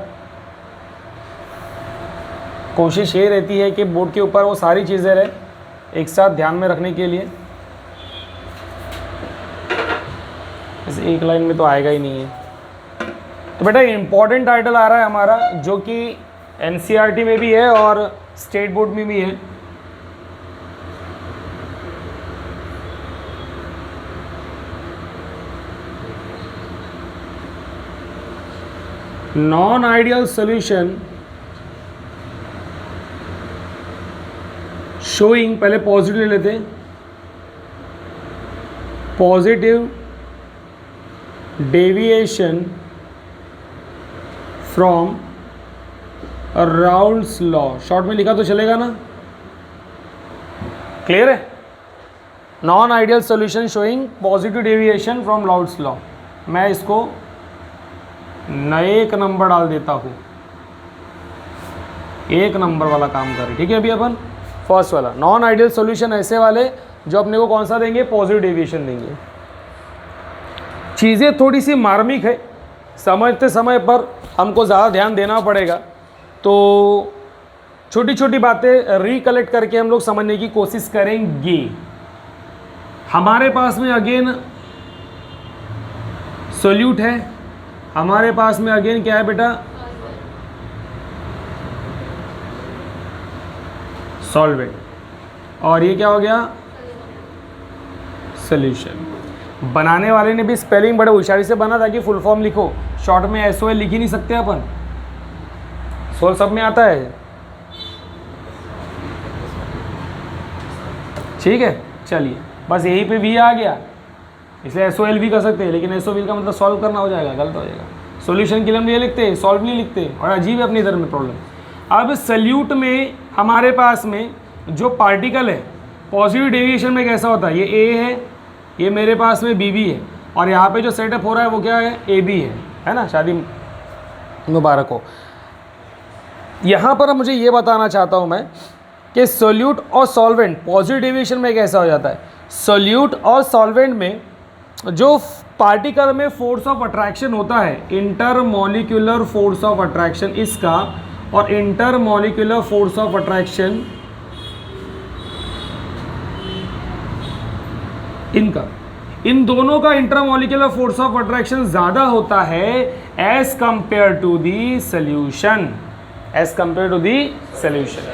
कोशिश ये रहती है कि बोर्ड के ऊपर वो सारी चीज़ें रहे एक साथ ध्यान में रखने के लिए। इस एक लाइन में तो आएगा ही नहीं है। तो बेटा इम्पॉर्टेंट टाइटल आ रहा है हमारा, जो कि एनसीईआरटी में भी है और स्टेट बोर्ड में भी है। नॉन आइडियल सॉल्यूशन शोइंग, पहले पॉजिटिव ले लेते हैं, positive deviation from Raoult's law, short में लिखा तो चलेगा ना, क्लियर है। Non ideal solution showing positive deviation from Raoult's law, मैं इसको नए एक नंबर डाल देता हूँ, एक नंबर वाला काम करें, ठीक है। अभी अपन फर्स्ट वाला नॉन आइडियल सॉल्यूशन ऐसे वाले जो अपने को कौन सा देंगे, पॉजिटिव डेविएशन देंगे। चीज़ें थोड़ी सी मार्मिक है, समझते समय पर हमको ज़्यादा ध्यान देना पड़ेगा, तो छोटी छोटी बातें रिकलेक्ट करके हम लोग समझने की कोशिश करेंगे। हमारे पास में अगेन सोल्यूट है, हमारे पास में अगेन क्या है बेटा, सॉल्वेंट, और ये क्या हो गया, सॉल्यूशन। बनाने वाले ने भी स्पेलिंग बड़े होशियारी से बना ताकि फुल फॉर्म लिखो, शॉर्ट में SOL लिख ही नहीं सकते अपन, सोल सब में आता है, ठीक है। चलिए बस यहीं पे भी आ गया, इसलिए SOL भी कर सकते हैं, लेकिन SOL का मतलब सॉल्व करना हो जाएगा, गलत हो जाएगा। सॉल्यूशन के लिए हम ये लिखते हैं, सॉल्व नहीं लिखते, और अजीब है अपनी इधर में प्रॉब्लम। अब सल्यूट में हमारे पास में जो पार्टिकल है पॉजिटिव डेविएशन में कैसा होता है, ये A है, ये मेरे पास में BB है, और यहाँ पे जो सेटअप हो रहा है वो क्या है, AB है ना, शादी मुबारक हो। यहाँ पर मुझे ये बताना चाहता हूँ मैं कि सोल्यूट और सॉल्वेंट पॉजिटिव डेविएशन में कैसा हो जाता है। सोल्यूट और सॉल्वेंट में जो पार्टिकल में फोर्स ऑफ अट्रैक्शन होता है, इंटरमॉलिक्यूलर फोर्स ऑफ अट्रैक्शन इसका, और इंटरमॉलिक्यूलर फोर्स ऑफ अट्रैक्शन इनका, इन दोनों का इंटरमॉलिक्यूलर फोर्स ऑफ अट्रैक्शन ज़्यादा होता है as compare to the solution, as compare to the solution.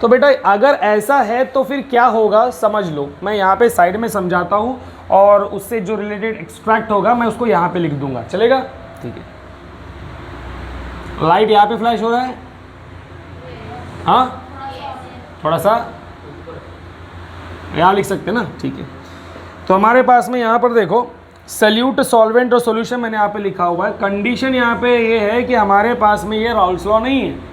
तो बेटा अगर ऐसा है तो फिर क्या होगा समझ लो, मैं यहाँ पे साइड में समझाता हूँ, और उससे जो रिलेटेड एक्सट्रैक्ट होगा मैं उसको यहाँ पे लिख दूंगा, चलेगा, ठीक है। लाइट यहाँ पे फ्लैश हो रहा है, हाँ थोड़ा सा यहाँ लिख सकते हैं ना, ठीक है। तो हमारे पास में यहाँ पर देखो सल्यूट, सॉल्वेंट और सॉल्यूशन मैंने यहाँ पे लिखा हुआ है। कंडीशन यहाँ पे ये है कि हमारे पास में ये राउल्स लॉ नहीं है।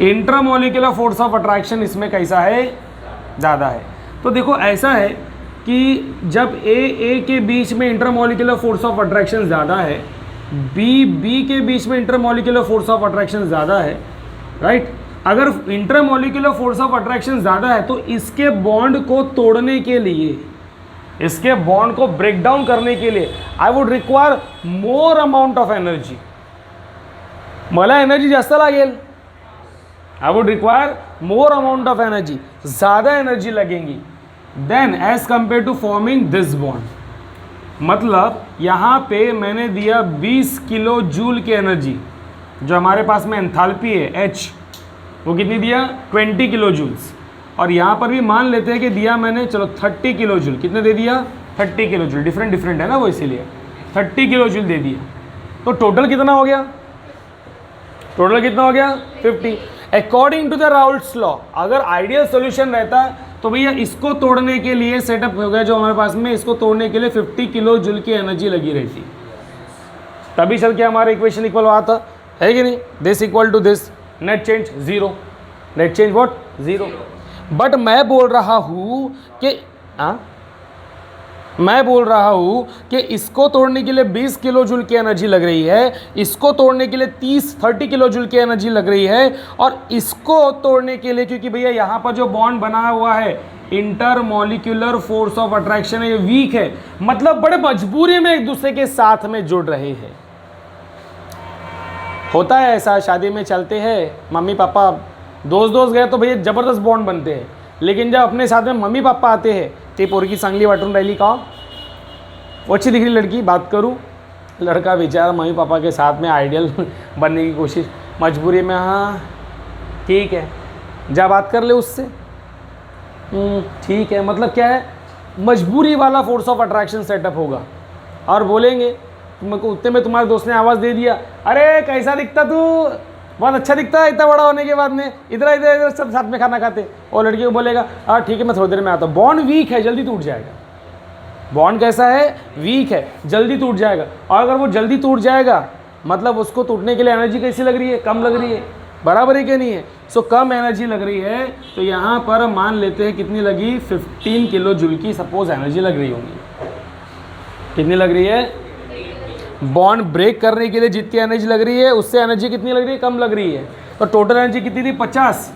इंटरमोलिकुलर फोर्स ऑफ अट्रैक्शन इसमें कैसा है, ज़्यादा है। तो देखो ऐसा है कि जब ए के बीच में इंटरमोलिकुलर फोर्स ऑफ अट्रैक्शन ज़्यादा है, बी के बीच में इंटरमोलिकुलर फोर्स ऑफ अट्रैक्शन ज़्यादा है, राइट। अगर इंटरमोलिकुलर फोर्स ऑफ अट्रैक्शन ज़्यादा है तो इसके बॉन्ड को तोड़ने के लिए, इसके बॉन्ड को ब्रेक डाउन करने के लिए I would require more amount of energy, मला एनर्जी जास्त लागेल। I would require more amount of energy, ज़्यादा एनर्जी लगेंगी then as compare to forming this bond. मतलब यहाँ पे मैंने दिया 20 किलो जूल की एनर्जी, जो हमारे पास में एंथैल्पी है H, वो कितनी दिया 20 किलो जूल्स। और यहाँ पर भी मान लेते हैं कि दिया मैंने चलो 30 किलो जूल, कितने दे दिया 30 किलो जूल, डिफरेंट डिफरेंट है ना वो, इसीलिए 30 किलो जूल दे दिया। तो टोटल कितना हो गया, टोटल कितना हो गया 50। According to the Raoult's law अगर आइडियल सॉल्यूशन रहता तो भैया इसको तोड़ने के लिए सेटअप हो गया जो हमारे पास में, इसको तोड़ने के लिए 50 किलो जूल की एनर्जी लगी रहती, तभी चल के हमारा इक्वेशन इक्वल आता है कि नहीं। This equal to this, net change zero, net change what zero. But मैं बोल रहा हूँ कि मैं बोल रहा हूँ कि इसको तोड़ने के लिए 20 किलो जूल की एनर्जी लग रही है, इसको तोड़ने के लिए 30 किलो जूल की एनर्जी लग रही है, और इसको तोड़ने के लिए क्योंकि भैया यहाँ पर जो बॉन्ड बना हुआ है इंटरमोलिकुलर फोर्स ऑफ अट्रैक्शन है, ये वीक है, मतलब बड़े मजबूरी में एक दूसरे के साथ में जुड़ रहे हैं। होता है ऐसा, शादी में चलते हैं, मम्मी पापा दोस्त गए तो भैया ज़बरदस्त बॉन्ड बनते हैं, लेकिन जब अपने साथ में मम्मी पापा आते हैं ते पोरगी चांगली वाटून राहिली का, वो अच्छी दिख रही लड़की, बात करूँ, लड़का बेचारा मम्मी पापा के साथ में आइडियल बनने की कोशिश, मजबूरी में हाँ ठीक है जा बात कर ले उससे, ठीक है, मतलब क्या है मजबूरी वाला फोर्स ऑफ अट्रैक्शन सेटअप होगा। और बोलेंगे तुमको उतने में तुम्हारे दोस्त ने आवाज़ दे दिया, अरे कैसा दिखता तू, बहुत अच्छा दिखता है इतना बड़ा होने के बाद में, इधर इधर इधर सब साथ में खाना खाते, और लड़की को बोलेगा हाँ ठीक है मैं थोड़ी देर में आता हूँ। बॉन्ड वीक है, जल्दी टूट जाएगा। बॉन्ड कैसा है, वीक है, जल्दी टूट जाएगा। और अगर वो जल्दी टूट जाएगा मतलब उसको टूटने के लिए एनर्जी कैसी लग रही है, कम लग रही है, बराबर है कि नहीं है। सो कम एनर्जी लग रही है, तो यहाँ पर मान लेते हैं कितनी लगी 15 किलो जूल की सपोज एनर्जी लग रही होगी। कितनी लग रही है, बॉन्ड ब्रेक करने के लिए जितनी एनर्जी लग रही है उससे एनर्जी कितनी लग रही है, कम लग रही है। तो टोटल एनर्जी कितनी थी 50,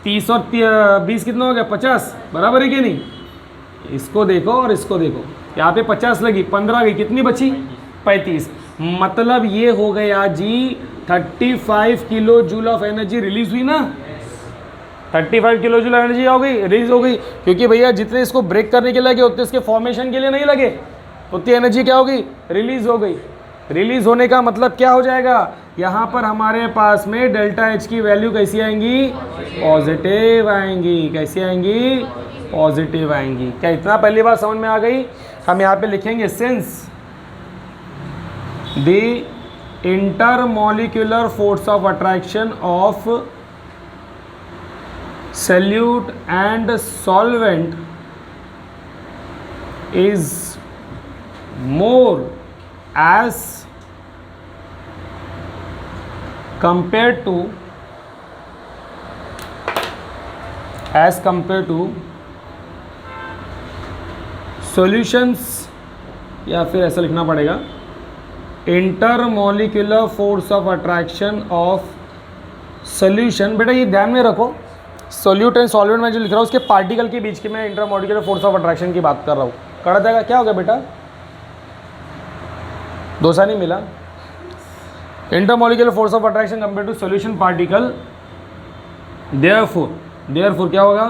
30 और 20 कितना हो गया 50, बराबर है कि नहीं। इसको देखो और इसको देखो, यहाँ पे 50 लगी, 15 गई, कितनी बची 35। मतलब ये हो गया जी 35 kilo joule of energy release हुई ना, 35 किलो जूल एनर्जी हो गई, रिलीज हो गई, क्योंकि भैया जितने इसको ब्रेक करने के लगे उतने इसके फॉर्मेशन के लिए नहीं लगे, उतनी एनर्जी क्या हो गई, रिलीज हो गई। रिलीज होने का मतलब क्या हो जाएगा, यहाँ पर हमारे पास में डेल्टा एच की वैल्यू कैसी आएंगी, पॉजिटिव आएंगी। कैसी आएंगी, पॉजिटिव आएंगी। क्या इतना पहली बार समझ में आ गई। हम यहाँ पे लिखेंगे since the intermolecular force of attraction of solute and solvent is more as compared to solutions, या फिर ऐसा लिखना पड़ेगा intermolecular force of attraction of solution. बेटा ये ध्यान में रखो, सोल्यूट एंड सॉल्वेंट में जो लिख रहा हूँ उसके पार्टिकल के बीच की मैं इंटरमोलिकुलर फोर्स ऑफ अट्रैक्शन की बात कर रहा हूँ। कड़ा जाएगा, क्या हो गया बेटा, दोसा नहीं मिला। Intermolecular force of attraction compare to solution particle, therefore क्या होगा,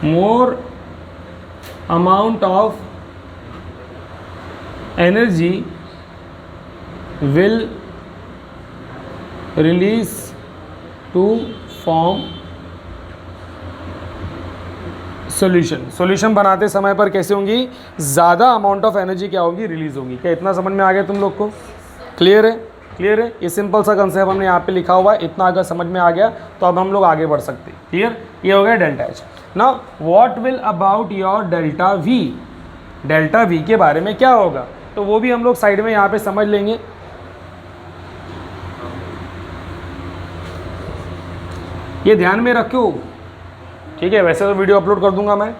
more amount of energy will release to form solution बनाते समय पर कैसे होंगी, ज़्यादा अमाउंट ऑफ एनर्जी क्या होगी, रिलीज होगी। क्या इतना समझ में आ गया तुम लोग को। क्लियर है? क्लियर है? ये सिंपल सा कंसेप्ट हमने यहाँ पे लिखा हुआ है, इतना अगर समझ में आ गया तो अब हम लोग आगे बढ़ सकते हैं। क्लियर? ये हो गया delta H. Now what will about your delta we? Delta we के बारे में क्या होगा, तो वो भी हम लोग साइड में यहाँ पे समझ लेंगे। ये ध्यान में रखो, ठीक है? वैसे तो वीडियो अपलोड कर दूंगा मैं,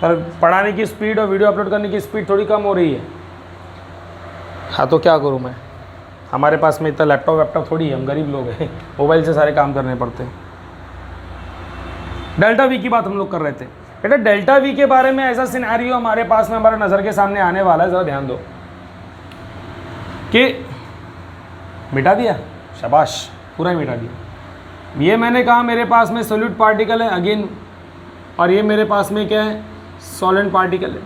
पर पढ़ाने की स्पीड और वीडियो अपलोड करने की स्पीड थोड़ी कम हो रही है। हाँ तो क्या करूँ मैं, हमारे पास में इतना लैपटॉप थोड़ी है, हम गरीब लोग हैं, मोबाइल से सारे काम करने पड़ते हैं। डेल्टा वी की बात हम लोग कर रहे थे बेटा। डेल्टा वी के बारे में ऐसा सिनेरियो हमारे पास में हमारे नज़र के सामने आने वाला है, ज़रा ध्यान दो कि मिटा दिया, शाबाश, पूरा ही मिटा दिया। ये मैंने कहा मेरे पास में सोल्यूट पार्टिकल है अगेन, और ये मेरे पास में क्या है, सॉलिड पार्टिकल है।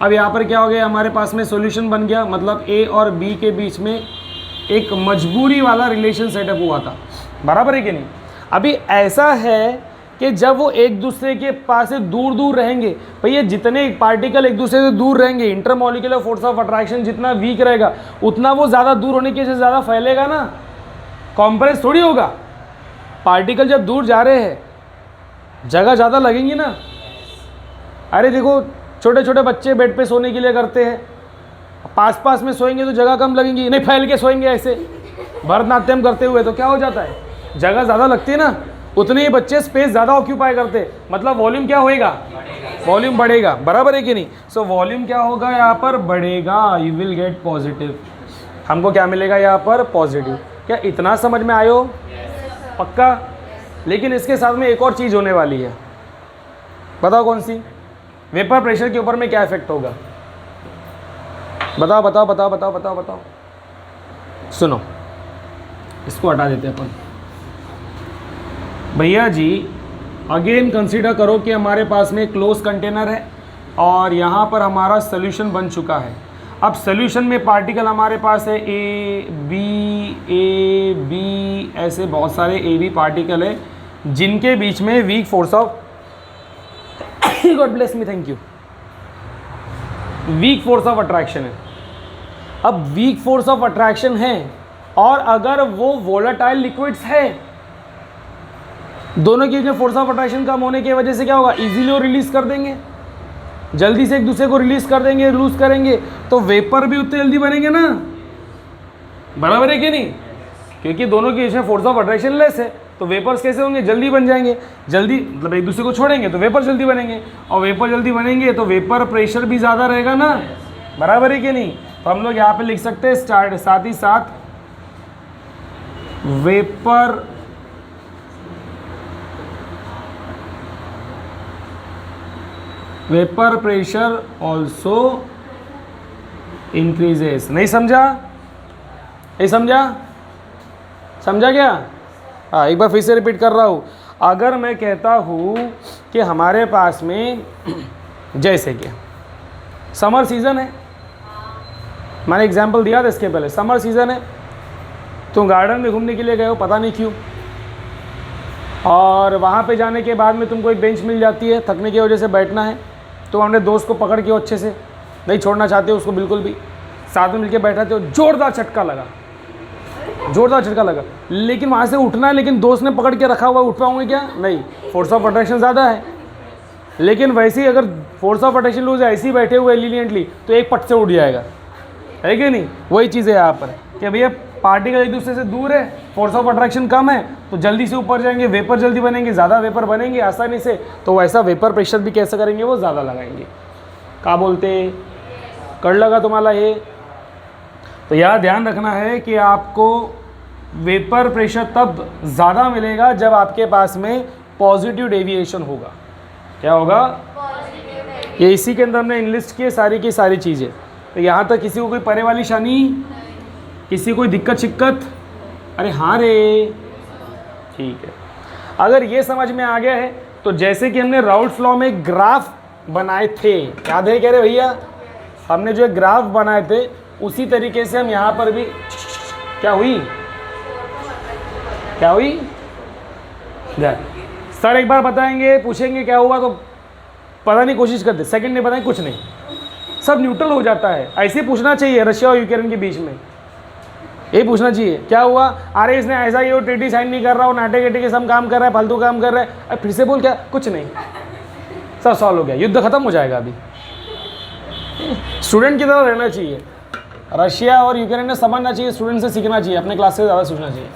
अब यहाँ पर क्या हो गया, हमारे पास में सॉल्यूशन बन गया, मतलब ए और बी के बीच में एक मजबूरी वाला रिलेशन सेटअप हुआ था, बराबर है कि नहीं? अभी ऐसा है कि जब वो एक दूसरे के पास से दूर दूर रहेंगे, भैया जितने पार्टिकल एक दूसरे से दूर रहेंगे, इंटरमॉलिक्यूलर फोर्स ऑफ अट्रैक्शन जितना वीक रहेगा उतना वो ज़्यादा दूर होने की वजह से ज़्यादा फैलेगा ना, कॉम्प्रेस थोड़ी होगा। पार्टिकल जब दूर जा रहे हैं जगह ज़्यादा लगेंगी ना। अरे देखो छोटे छोटे बच्चे बेड पे सोने के लिए करते हैं, पास पास में सोएंगे तो जगह कम लगेंगी, नहीं फैल के सोएंगे ऐसे भरतनाट्यम करते हुए तो क्या हो जाता है, जगह ज़्यादा लगती है ना, उतने ही बच्चे स्पेस ज़्यादा ऑक्यूपाई करते, मतलब वॉल्यूम क्या होएगा, वॉल्यूम बढ़ेगा, बराबर है कि नहीं? सो वॉल्यूम क्या होगा यहाँ पर, बढ़ेगा, यू विल गेट पॉजिटिव। हमको क्या मिलेगा यहाँ पर, पॉजिटिव। क्या इतना समझ में आयो? पक्का? लेकिन इसके साथ में एक और चीज़ होने वाली है, बताओ कौन सी? वेपर प्रेशर के ऊपर में क्या इफेक्ट होगा, बताओ बताओ बताओ बताओ बताओ बताओ। सुनो, इसको हटा देते हैं अपन। भैया जी अगेन कंसीडर करो कि हमारे पास में क्लोज कंटेनर है और यहाँ पर हमारा सोल्यूशन बन चुका है। अब सोल्यूशन में पार्टिकल हमारे पास है ए बी, ऐसे बहुत सारे ए बी पार्टिकल है जिनके बीच में weak force of God bless me, thank you, weak force of attraction है। अब वीक फोर्स ऑफ अट्रैक्शन है और अगर वो वोलेटाइल लिक्विड्स है, दोनों के बीच में फोर्स ऑफ अट्रैक्शन कम होने की वजह से क्या होगा, इजीली वो रिलीज कर देंगे, जल्दी से एक दूसरे को रिलीज कर देंगे, लूज करेंगे, तो वेपर भी उतने जल्दी बनेंगे ना, बराबर है कि नहीं? क्योंकि दोनों के बीच में फोर्स ऑफ अट्रैक्शन लेस है, तो वेपर्स कैसे होंगे, जल्दी बन जाएंगे, जल्दी मतलब एक दूसरे को छोड़ेंगे तो वेपर जल्दी बनेंगे, और वेपर जल्दी बनेंगे तो वेपर प्रेशर भी ज़्यादा रहेगा ना, बराबर है कि नहीं? तो हम लोग यहाँ पे लिख सकते हैं स्टार्ट, साथ ही साथ वेपर प्रेशर ऑल्सो इंक्रीजेस। नहीं समझा? नहीं समझा? समझा क्या? हाँ, एक बार फिर से रिपीट कर रहा हूँ। अगर मैं कहता हूँ कि हमारे पास में जैसे कि समर सीज़न है, मैंने एग्जांपल दिया था इसके पहले, समर सीज़न है, तुम गार्डन में घूमने के लिए गए हो, पता नहीं क्यों, और वहाँ पे जाने के बाद में तुमको एक बेंच मिल जाती है, थकने की वजह से बैठना है, तो अपने दोस्त को पकड़ के अच्छे से नहीं छोड़ना चाहते हो उसको बिल्कुल भी, साथ में मिलकर बैठाते हो, जोरदार झटका लगा, लेकिन वहाँ से उठना है, लेकिन दोस्त ने पकड़ के रखा हुआ, उठ पाओगे क्या? नहीं, फोर्स ऑफ अट्रैक्शन ज़्यादा है। लेकिन वैसे ही अगर फोर्स ऑफ अट्रैक्शन लूज ऐसे ही बैठे हुए लीनियंटली तो एक पट से उठ जाएगा, है कि नहीं? वही चीज़ है यहाँ पर कि भैया पार्टिकल एक दूसरे से दूर है, फोर्स ऑफ अट्रैक्शन कम है, तो जल्दी से ऊपर जाएंगे, वेपर जल्दी बनेंगे, ज़्यादा वेपर बनेंगे आसानी से, तो वैसा वेपर प्रेशर भी कैसे करेंगे, वो ज़्यादा लगाएंगे। क्या बोलते, कर लगा तुम्हारा ये? तो यह ध्यान रखना है कि आपको वेपर प्रेशर तब ज़्यादा मिलेगा जब आपके पास में पॉजिटिव डेविएशन होगा। क्या होगा? ये इसी के अंदर हमने इनलिस्ट किए सारी की सारी चीज़ें। तो यहाँ तक किसी को कोई परे वाली शानी, किसी को कोई दिक्कत शिक्कत? अरे हाँ रे, ठीक है। अगर ये समझ में आ गया है तो जैसे कि हमने राउल्फ लॉ में ग्राफ बनाए थे, याद है? कह रहे भैया हमने जो ग्राफ बनाए थे उसी तरीके से हम यहाँ पर भी क्या हुई सर एक बार बताएंगे, पूछेंगे क्या हुआ तो पता नहीं, कोशिश करते, सेकंड नहीं बताएंगे, कुछ नहीं, सब न्यूट्रल हो जाता है। ऐसे पूछना चाहिए रशिया और यूक्रेन के बीच में, यही पूछना चाहिए क्या हुआ, अरे इसने ऐसा ही वो टीटी साइन नहीं कर रहा, वो नाटे गेटे के सब काम कर रहा है, फालतू काम कर रहा है, अब फिर से बोल क्या, कुछ नहीं, सब सॉल्व हो गया, युद्ध खत्म हो जाएगा। अभी स्टूडेंट की तरह रहना चाहिए, रशिया और यूक्रेन ने समझना चाहिए, स्टूडेंट से सीखना चाहिए, अपने क्लास से ज़्यादा सीखना चाहिए।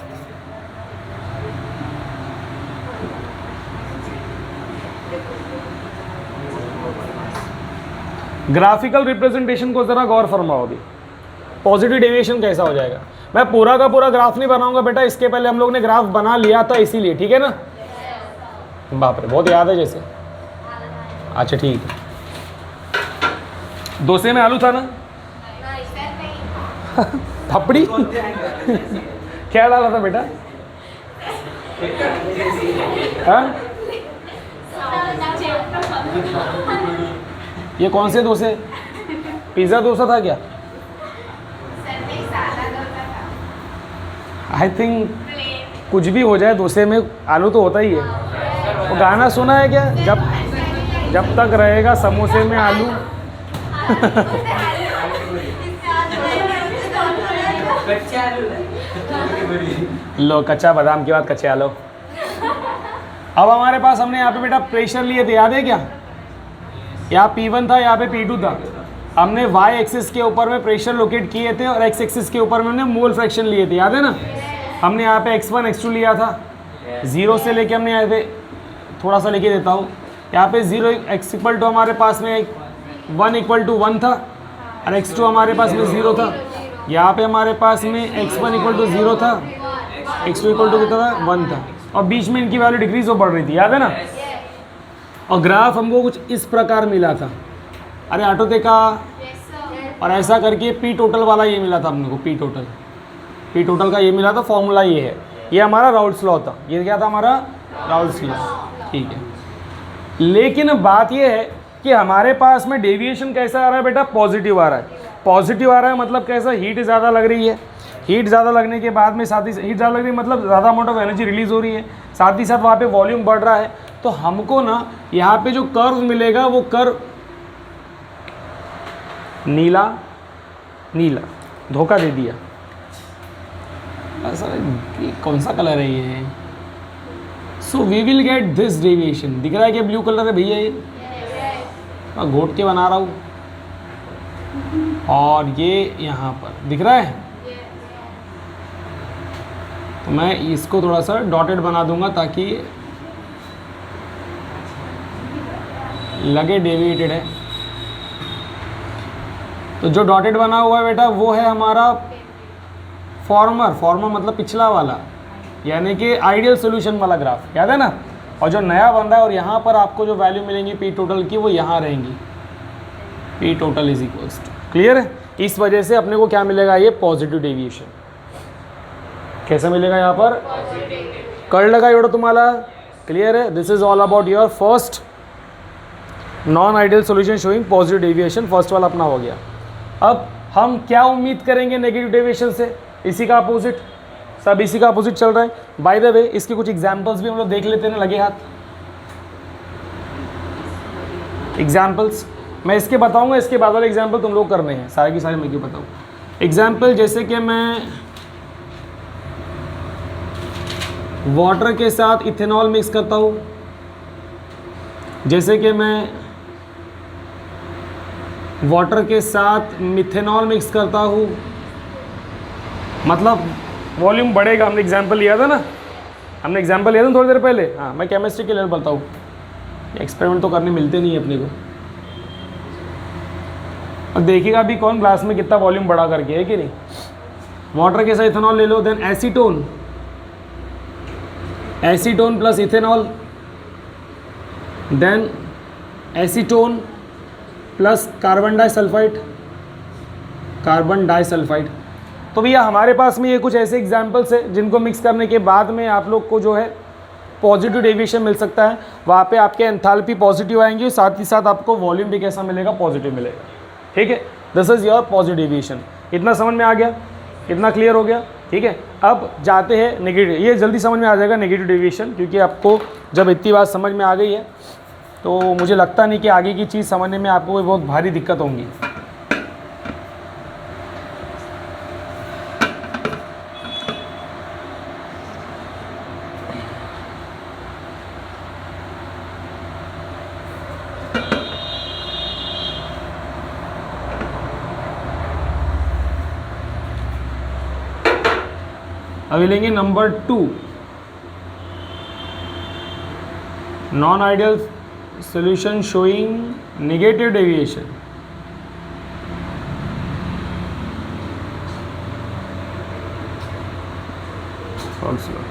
ग्राफिकल रिप्रेजेंटेशन को ज़रा गौर फरमाओ अभी, पॉजिटिव डेविएशन कैसा हो जाएगा। मैं पूरा का पूरा ग्राफ नहीं बनाऊंगा बेटा, इसके पहले हम लोग ने ग्राफ बना लिया था इसीलिए, ठीक है ना। बाप रे बहुत याद है जैसे, अच्छा ठीक है। डोसे में आलू था ना, थपड़ी क्या डाला था बेटा, हाँ? ये कौन से डोसे, पिज़्ज़ा डोसा था क्या? आई थिंक कुछ भी हो जाए डोसे में आलू तो होता ही है। वो गाना सुना है क्या, जब तक रहेगा समोसे में आलू लो कच्चा बादाम के बाद कच्चे आलू। अब हमारे पास हमने यहाँ पे बेटा प्रेशर लिए थे, याद है क्या, यहाँ P1 था, यहाँ पे P2 था। हमने y एक्सिस के ऊपर में प्रेशर लोकेट किए थे और x एक्सिस के ऊपर में हमने मोल फ्रैक्शन लिए थे, याद है ना। हमने यहाँ पे x1 x2 लिया था, 0 से लेके हमने यहाँ पे थोड़ा सा लेके देता हूँ, यहाँ पे 0 x इक्वल टू हमारे पास में 1 इक्वल टू 1 था और x2 हमारे पास में 0 था। यहाँ पे हमारे पास में x1 इक्वल टू 0 था, x2 इक्वल टू कितना था, 1 था, और बीच में इनकी वैल्यू डिक्रीज हो बढ़ रही थी, याद है ना। और ग्राफ हमको कुछ इस प्रकार मिला था, अरे ऑटो देखा, और ऐसा करके पी टोटल वाला ये मिला था हमने को, पी टोटल का ये मिला था, फॉर्मूला ये है, ये हमारा राउल्ट्स लॉ था, ये क्या था हमारा राउल्ट्स लॉ, ठीक है। लेकिन बात ये है कि हमारे पास में डेविएशन कैसा आ रहा है बेटा, पॉजिटिव आ रहा है। पॉजिटिव आ रहा है मतलब कैसा, हीट ज़्यादा लग रही है, हीट ज़्यादा लगने के बाद में साथ ही हीट ज़्यादा लग रही है मतलब ज़्यादा अमाउंट ऑफ एनर्जी रिलीज़ हो रही है, साथ ही साथ वहाँ पे वॉल्यूम बढ़ रहा है। तो हमको ना यहाँ पे जो कर्व मिलेगा वो कर्व नीला धोखा दे दिया, ऐसा कौन सा कलर है ये, so we will get this deviation. दिख रहा है कि ब्लू कलर है भैया, ये मैं घोट के बना रहा हूँ, और ये यहाँ पर दिख रहा है, तो मैं इसको थोड़ा सा डॉटेड बना दूंगा ताकि लगे डेविएटेड है। तो जो डॉटेड बना हुआ है बेटा वो है हमारा फॉर्मर मतलब पिछला वाला, यानी कि आइडियल सॉल्यूशन वाला ग्राफ, याद है ना। और जो नया बन रहा है और यहाँ पर आपको जो वैल्यू मिलेंगी पी टोटल की वो यहाँ रहेंगी, P total is equals to, clear है। इस वजह से अपने को क्या मिलेगा, ये पॉजिटिव डेविएशन कैसा मिलेगा यहाँ पर, कळलं का एवढं तुम्हाला, क्लियर है। This is all about your first non ideal solution showing positive deviation, first वाला अपना हो गया। अब हम क्या उम्मीद करेंगे नेगेटिव डेविएशन से, इसी का अपोजिट, सब इसी का अपोजिट चल रहा है। बाय द वे इसके कुछ एग्जांपल्स भी हम लोग देख लेते हैं ना, लगे हाथ एग्जांपल्स मैं इसके बताऊंगा, इसके बाद वाले एग्जांपल तुम लोग करने हैं, सारे की सारे मैं क्यों बताऊँ। एग्जांपल जैसे कि मैं वाटर के साथ इथेनॉल मिक्स करता हूँ, जैसे कि मैं वाटर के साथ मिथेनॉल मिक्स करता हूँ, मतलब वॉल्यूम बढ़ेगा। हमने एग्जांपल लिया था ना, थोड़ी देर पहले। हाँ मैं केमिस्ट्री के लेवल बताऊँ, एक्सपेरिमेंट तो करने मिलते नहीं है अपने को। और देखिएगा अभी कौन ग्लास में कितना वॉल्यूम बढ़ा करके, है कि नहीं। वाटर के साथ इथेनॉल ले लो, then acetone plus ethanol, then acetone plus carbon disulphide. तो भैया हमारे पास में ये कुछ ऐसे एग्जाम्पल्स है जिनको मिक्स करने के बाद में आप लोग को जो है पॉजिटिव डेविएशन मिल सकता है। वहाँ पे आपके एंथैल्पी पॉजिटिव आएंगे और साथ ही साथ आपको वॉल्यूम भी कैसा मिलेगा, पॉजिटिव मिलेगा, ठीक है। This is your positive deviation. इतना समझ में आ गया, इतना क्लियर हो गया, ठीक है। अब जाते हैं नेगेटिव, ये जल्दी समझ में आ जाएगा नेगेटिव डेविएशन, क्योंकि आपको जब इतनी बात समझ में आ गई है तो मुझे लगता नहीं कि आगे की चीज़ समझने में आपको कोई बहुत भारी दिक्कत होंगी। अभी लेंगे number 2, non ideal solution showing negative deviation.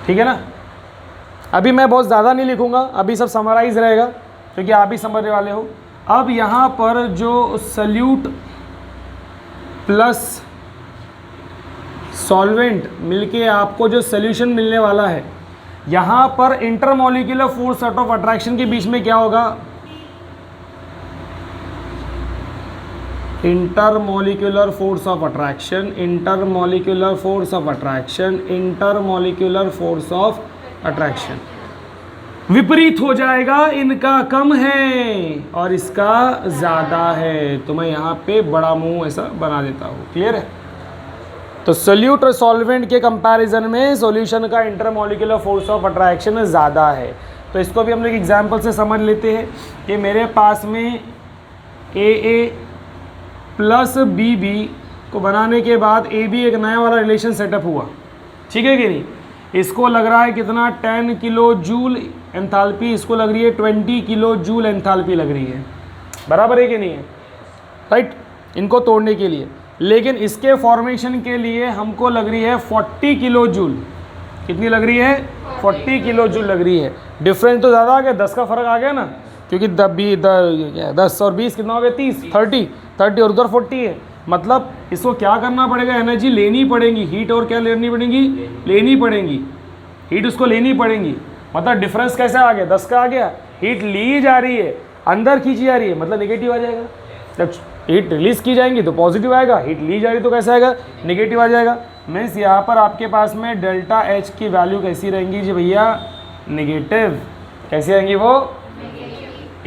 ठीक है ना। अभी मैं बहुत ज़्यादा नहीं लिखूंगा, अभी सब समराइज रहेगा क्योंकि आप ही समझने वाले हो। अब यहाँ पर जो सल्यूट प्लस सॉल्वेंट मिलके आपको जो सॉल्यूशन मिलने वाला है, यहाँ पर इंटरमॉलिक्यूलर फोर्स ऑफ अट्रैक्शन के बीच में क्या होगा, intermolecular force of attraction, intermolecular force of attraction, intermolecular force of attraction विपरीत हो जाएगा। इनका कम है और इसका ज़्यादा है, तो मैं यहाँ पे बड़ा मुंह ऐसा बना देता हूँ। क्लियर है। तो सोल्यूट और सॉल्वेंट के कंपैरिजन में सॉल्यूशन का इंटरमॉलिक्यूलर फोर्स ऑफ अट्रैक्शन ज़्यादा है। तो इसको भी हम लोग एग्जाम्पल से समझ लेते हैं कि मेरे पास में AA प्लस BB को बनाने के बाद AB एक नया वाला रिलेशन सेटअप हुआ, ठीक है कि नहीं। इसको लग रहा है कितना 10 किलो जूल एंथैल्पी, इसको लग रही है 20 किलो जूल एंथैल्पी लग रही है, बराबर है कि नहीं है, राइट, इनको तोड़ने के लिए। लेकिन इसके फॉर्मेशन के लिए हमको लग रही है 40 किलो जूल। कितनी लग रही है? 40 किलो जूल लग रही है। डिफरेंस तो ज़्यादा आ गया, 10 का फ़र्क आ गया ना, क्योंकि 10 और 20 कितना हो गया, 30 और उधर 40 है। मतलब इसको क्या करना पड़ेगा, एनर्जी लेनी पड़ेगी, हीट और क्या लेनी पड़ेगी, लेनी पड़ेगी, हीट उसको लेनी पड़ेगी। मतलब डिफरेंस कैसे आ गया, 10 का आ गया, हीट ली जा रही है, अंदर खींची जा रही है, मतलब नेगेटिव आ जाएगा। जब हीट रिलीज की जाएंगी तो पॉजिटिव आएगा, हीट ली जा रही तो कैसा आएगा, नेगेटिव आ जाएगा। मीन्स यहाँ पर आपके पास में डेल्टा H की वैल्यू कैसी रहेंगी जी भैया, नेगेटिव। कैसी रहेंगी वो,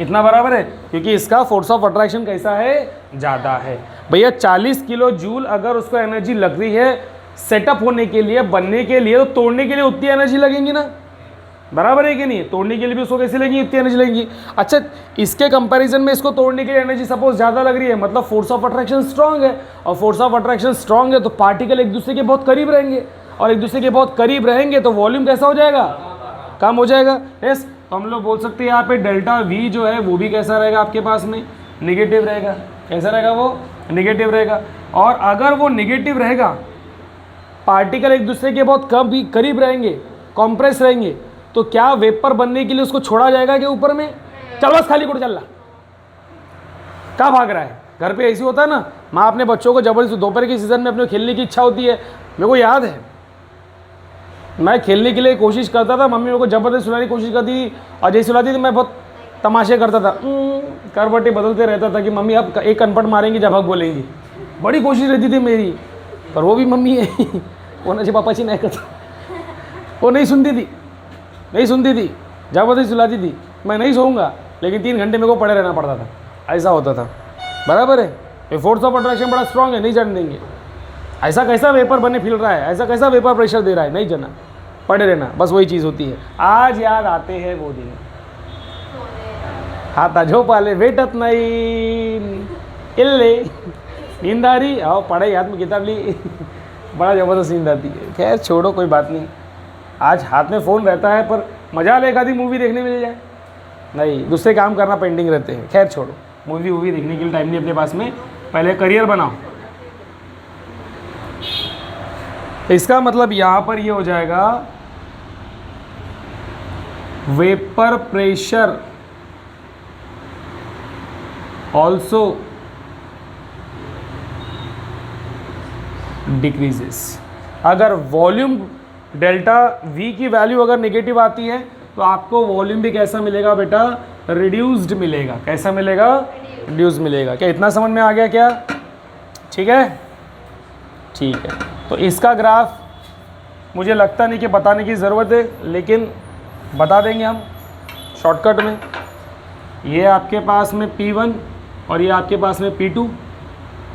इतना बराबर है, क्योंकि इसका फोर्स ऑफ अट्रैक्शन कैसा है, ज़्यादा है। भैया 40 किलो जूल अगर उसको एनर्जी लग रही है सेटअप होने के लिए, बनने के लिए, तो तोड़ने के लिए उतनी एनर्जी लगेंगी ना, बराबर है कि नहीं। तोड़ने के लिए भी उसको कैसे लगेगी, इतनी एनर्जी लगेगी। अच्छा, इसके कंपैरिजन में इसको तोड़ने के लिए एनर्जी सपोज ज़्यादा लग रही है, मतलब फोर्स ऑफ अट्रैक्शन स्ट्रांग है, और फोर्स ऑफ अट्रैक्शन स्ट्रांग है तो पार्टिकल एक दूसरे के बहुत करीब रहेंगे, और एक दूसरे के बहुत करीब रहेंगे तो वॉल्यूम कैसा हो जाएगा, कम हो जाएगा। यस, तो हम लोग बोल सकते हैं यहाँ पे डेल्टा V जो है वो भी कैसा रहेगा आपके पास में, निगेटिव रहेगा। कैसा रहेगा वो, निगेटिव रहेगा। और अगर वो निगेटिव रहेगा, पार्टिकल एक दूसरे के बहुत करीब रहेंगे, कॉम्प्रेस रहेंगे, तो क्या वेपर बनने के लिए उसको छोड़ा जाएगा कि ऊपर में, चल बस खाली कोड चल रहा, क्या भाग रहा है। घर पे ऐसी होता है ना, माँ अपने बच्चों को जबरदस्ती, दोपहर के सीज़न में अपने खेलने की इच्छा होती है। मेरे को याद है मैं खेलने के लिए कोशिश करता था, मम्मी मेरे को ज़बरदस्ती सुलाने की कोशिश करती थी, और जैसे सुलाती थी मैं बहुत तमाशे करता था, करवटे बदलते रहता था कि मम्मी अब एक कनपट मारेंगी जब हक बोलेंगी। बड़ी कोशिश रहती थी मेरी, पर वो भी मम्मी है वो ना पापा जी नहीं करता, वो नहीं सुनती थी, ज़बरदस्ती सुलाती थी। मैं नहीं सोऊंगा, लेकिन 3 घंटे मेरे को पड़े रहना पड़ता था, ऐसा होता था, बराबर है। ये फोर्स ऑफ अट्रैक्शन बड़ा स्ट्रांग है, नहीं जाने देंगे। ऐसा कैसा वेपर बने फिल रहा है, ऐसा कैसा वेपर प्रेशर दे रहा है, नहीं जाना, पड़े रहना, बस वही चीज़ होती है। आज याद आते हैं वो दिन, हाथा झोपाले वेटत नहीं इल्ले, नींद आ रही, आओ पढ़ाई हाथ में किताब ली बड़ा ज़बरदस्त नींद आती है। खैर छोड़ो, कोई बात नहीं, आज हाथ में फ़ोन रहता है, पर मजा ले, एक आधी मूवी देखने मिल जाए, नहीं दूसरे काम करना पेंडिंग रहते हैं। खैर छोड़ो, मूवी देखने के लिए टाइम नहीं अपने पास में, पहले करियर बनाओ। इसका मतलब यहाँ पर ये हो जाएगा, वेपर प्रेशर ऑल्सो डिक्रीजेस। अगर वॉल्यूम डेल्टा V की वैल्यू अगर नेगेटिव आती है तो आपको वॉल्यूम भी कैसा मिलेगा बेटा, रिड्यूस्ड मिलेगा। कैसा मिलेगा, रिड्यूस मिलेगा। क्या इतना समझ में आ गया क्या, ठीक है, ठीक है। तो इसका ग्राफ मुझे लगता नहीं कि बताने की ज़रूरत है, लेकिन बता देंगे हम शॉर्टकट में। ये आपके पास में P1 और ये आपके पास में P2,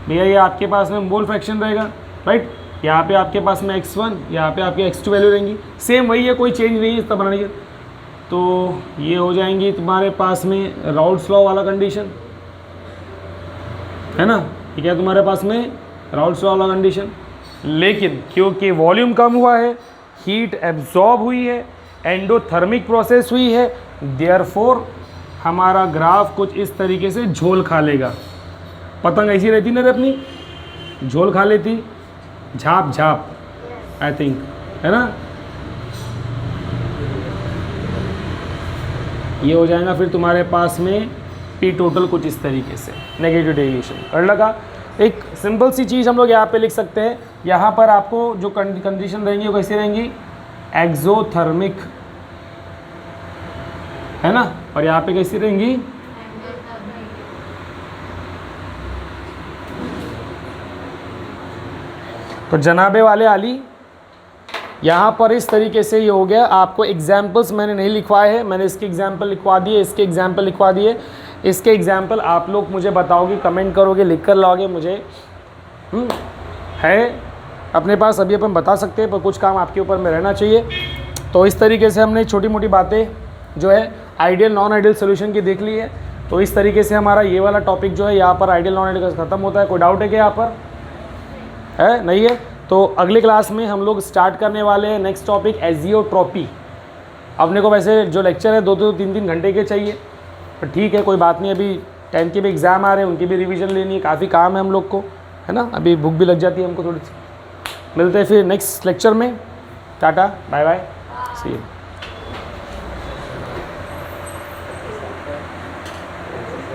भैया ये आपके पास में मोल फ्रैक्शन रहेगा, राइट। यहाँ पे आपके पास में x1, यहाँ पे आपके x2 वैल्यू रहेंगी, सेम वही है, कोई चेंज नहीं है इसका बनाने की। तो ये हो जाएंगी तुम्हारे पास में राउल्ट्स लॉ वाला कंडीशन है ना, ठीक है, तुम्हारे पास में राउल्ट्स लॉ वाला कंडीशन। लेकिन क्योंकि वॉल्यूम कम हुआ है हीट एब्जॉर्ब हुई है, एंडोथर्मिक प्रोसेस हुई है, देयरफॉर हमारा ग्राफ कुछ इस तरीके से झोल खा लेगा। पतंग ऐसी रहती ना रे अपनी, झोल खा लेती, झाप झाप आई थिंक, है ना। ये हो जाएगा फिर तुम्हारे पास में पी टोटल कुछ इस तरीके से, नेगेटिव डेविएशन कर लगा। एक सिंपल सी चीज़ हम लोग यहाँ पे लिख सकते हैं, यहाँ पर आपको जो कंडीशन रहेंगी वो कैसी रहेंगी, एक्सोथर्मिक, है ना, और यहाँ पे कैसी रहेंगी, तो जनाबे वाले आली यहाँ पर इस तरीके से ये हो गया। आपको एग्जाम्पल्स मैंने नहीं लिखवाए हैं, मैंने इसके एग्जाम्पल लिखवा दिए, इसके एग्जाम्पल लिखवा दिए। इसके एग्जाम्पल आप लोग मुझे बताओगे, कमेंट करोगे, लिख कर लाओगे मुझे, है अपने पास, अभी अपन बता सकते हैं, पर कुछ काम आपके ऊपर में रहना चाहिए। तो इस तरीके से हमने छोटी मोटी बातें जो है आइडियल नॉन आइडियल सोल्यूशन की देख ली है। तो इस तरीके से हमारा ये वाला टॉपिक जो है यहाँ पर आइडियल नॉन आइडियल का ख़त्म होता है। कोई डाउट है क्या यहाँ पर, है नहीं है? तो अगली क्लास में हम लोग स्टार्ट करने वाले हैं नेक्स्ट टॉपिक एजियोट्रॉपी। अपने को वैसे जो लेक्चर है 2-3 घंटे के चाहिए, पर ठीक है कोई बात नहीं, अभी 10th के भी एग्ज़ाम आ रहे हैं, उनकी भी रिवीजन लेनी है, काफ़ी काम है हम लोग को, है ना, अभी भूख भी लग जाती है हमको थोड़ी सी। मिलते हैं फिर नेक्स्ट लेक्चर में, tata bye bye, see you.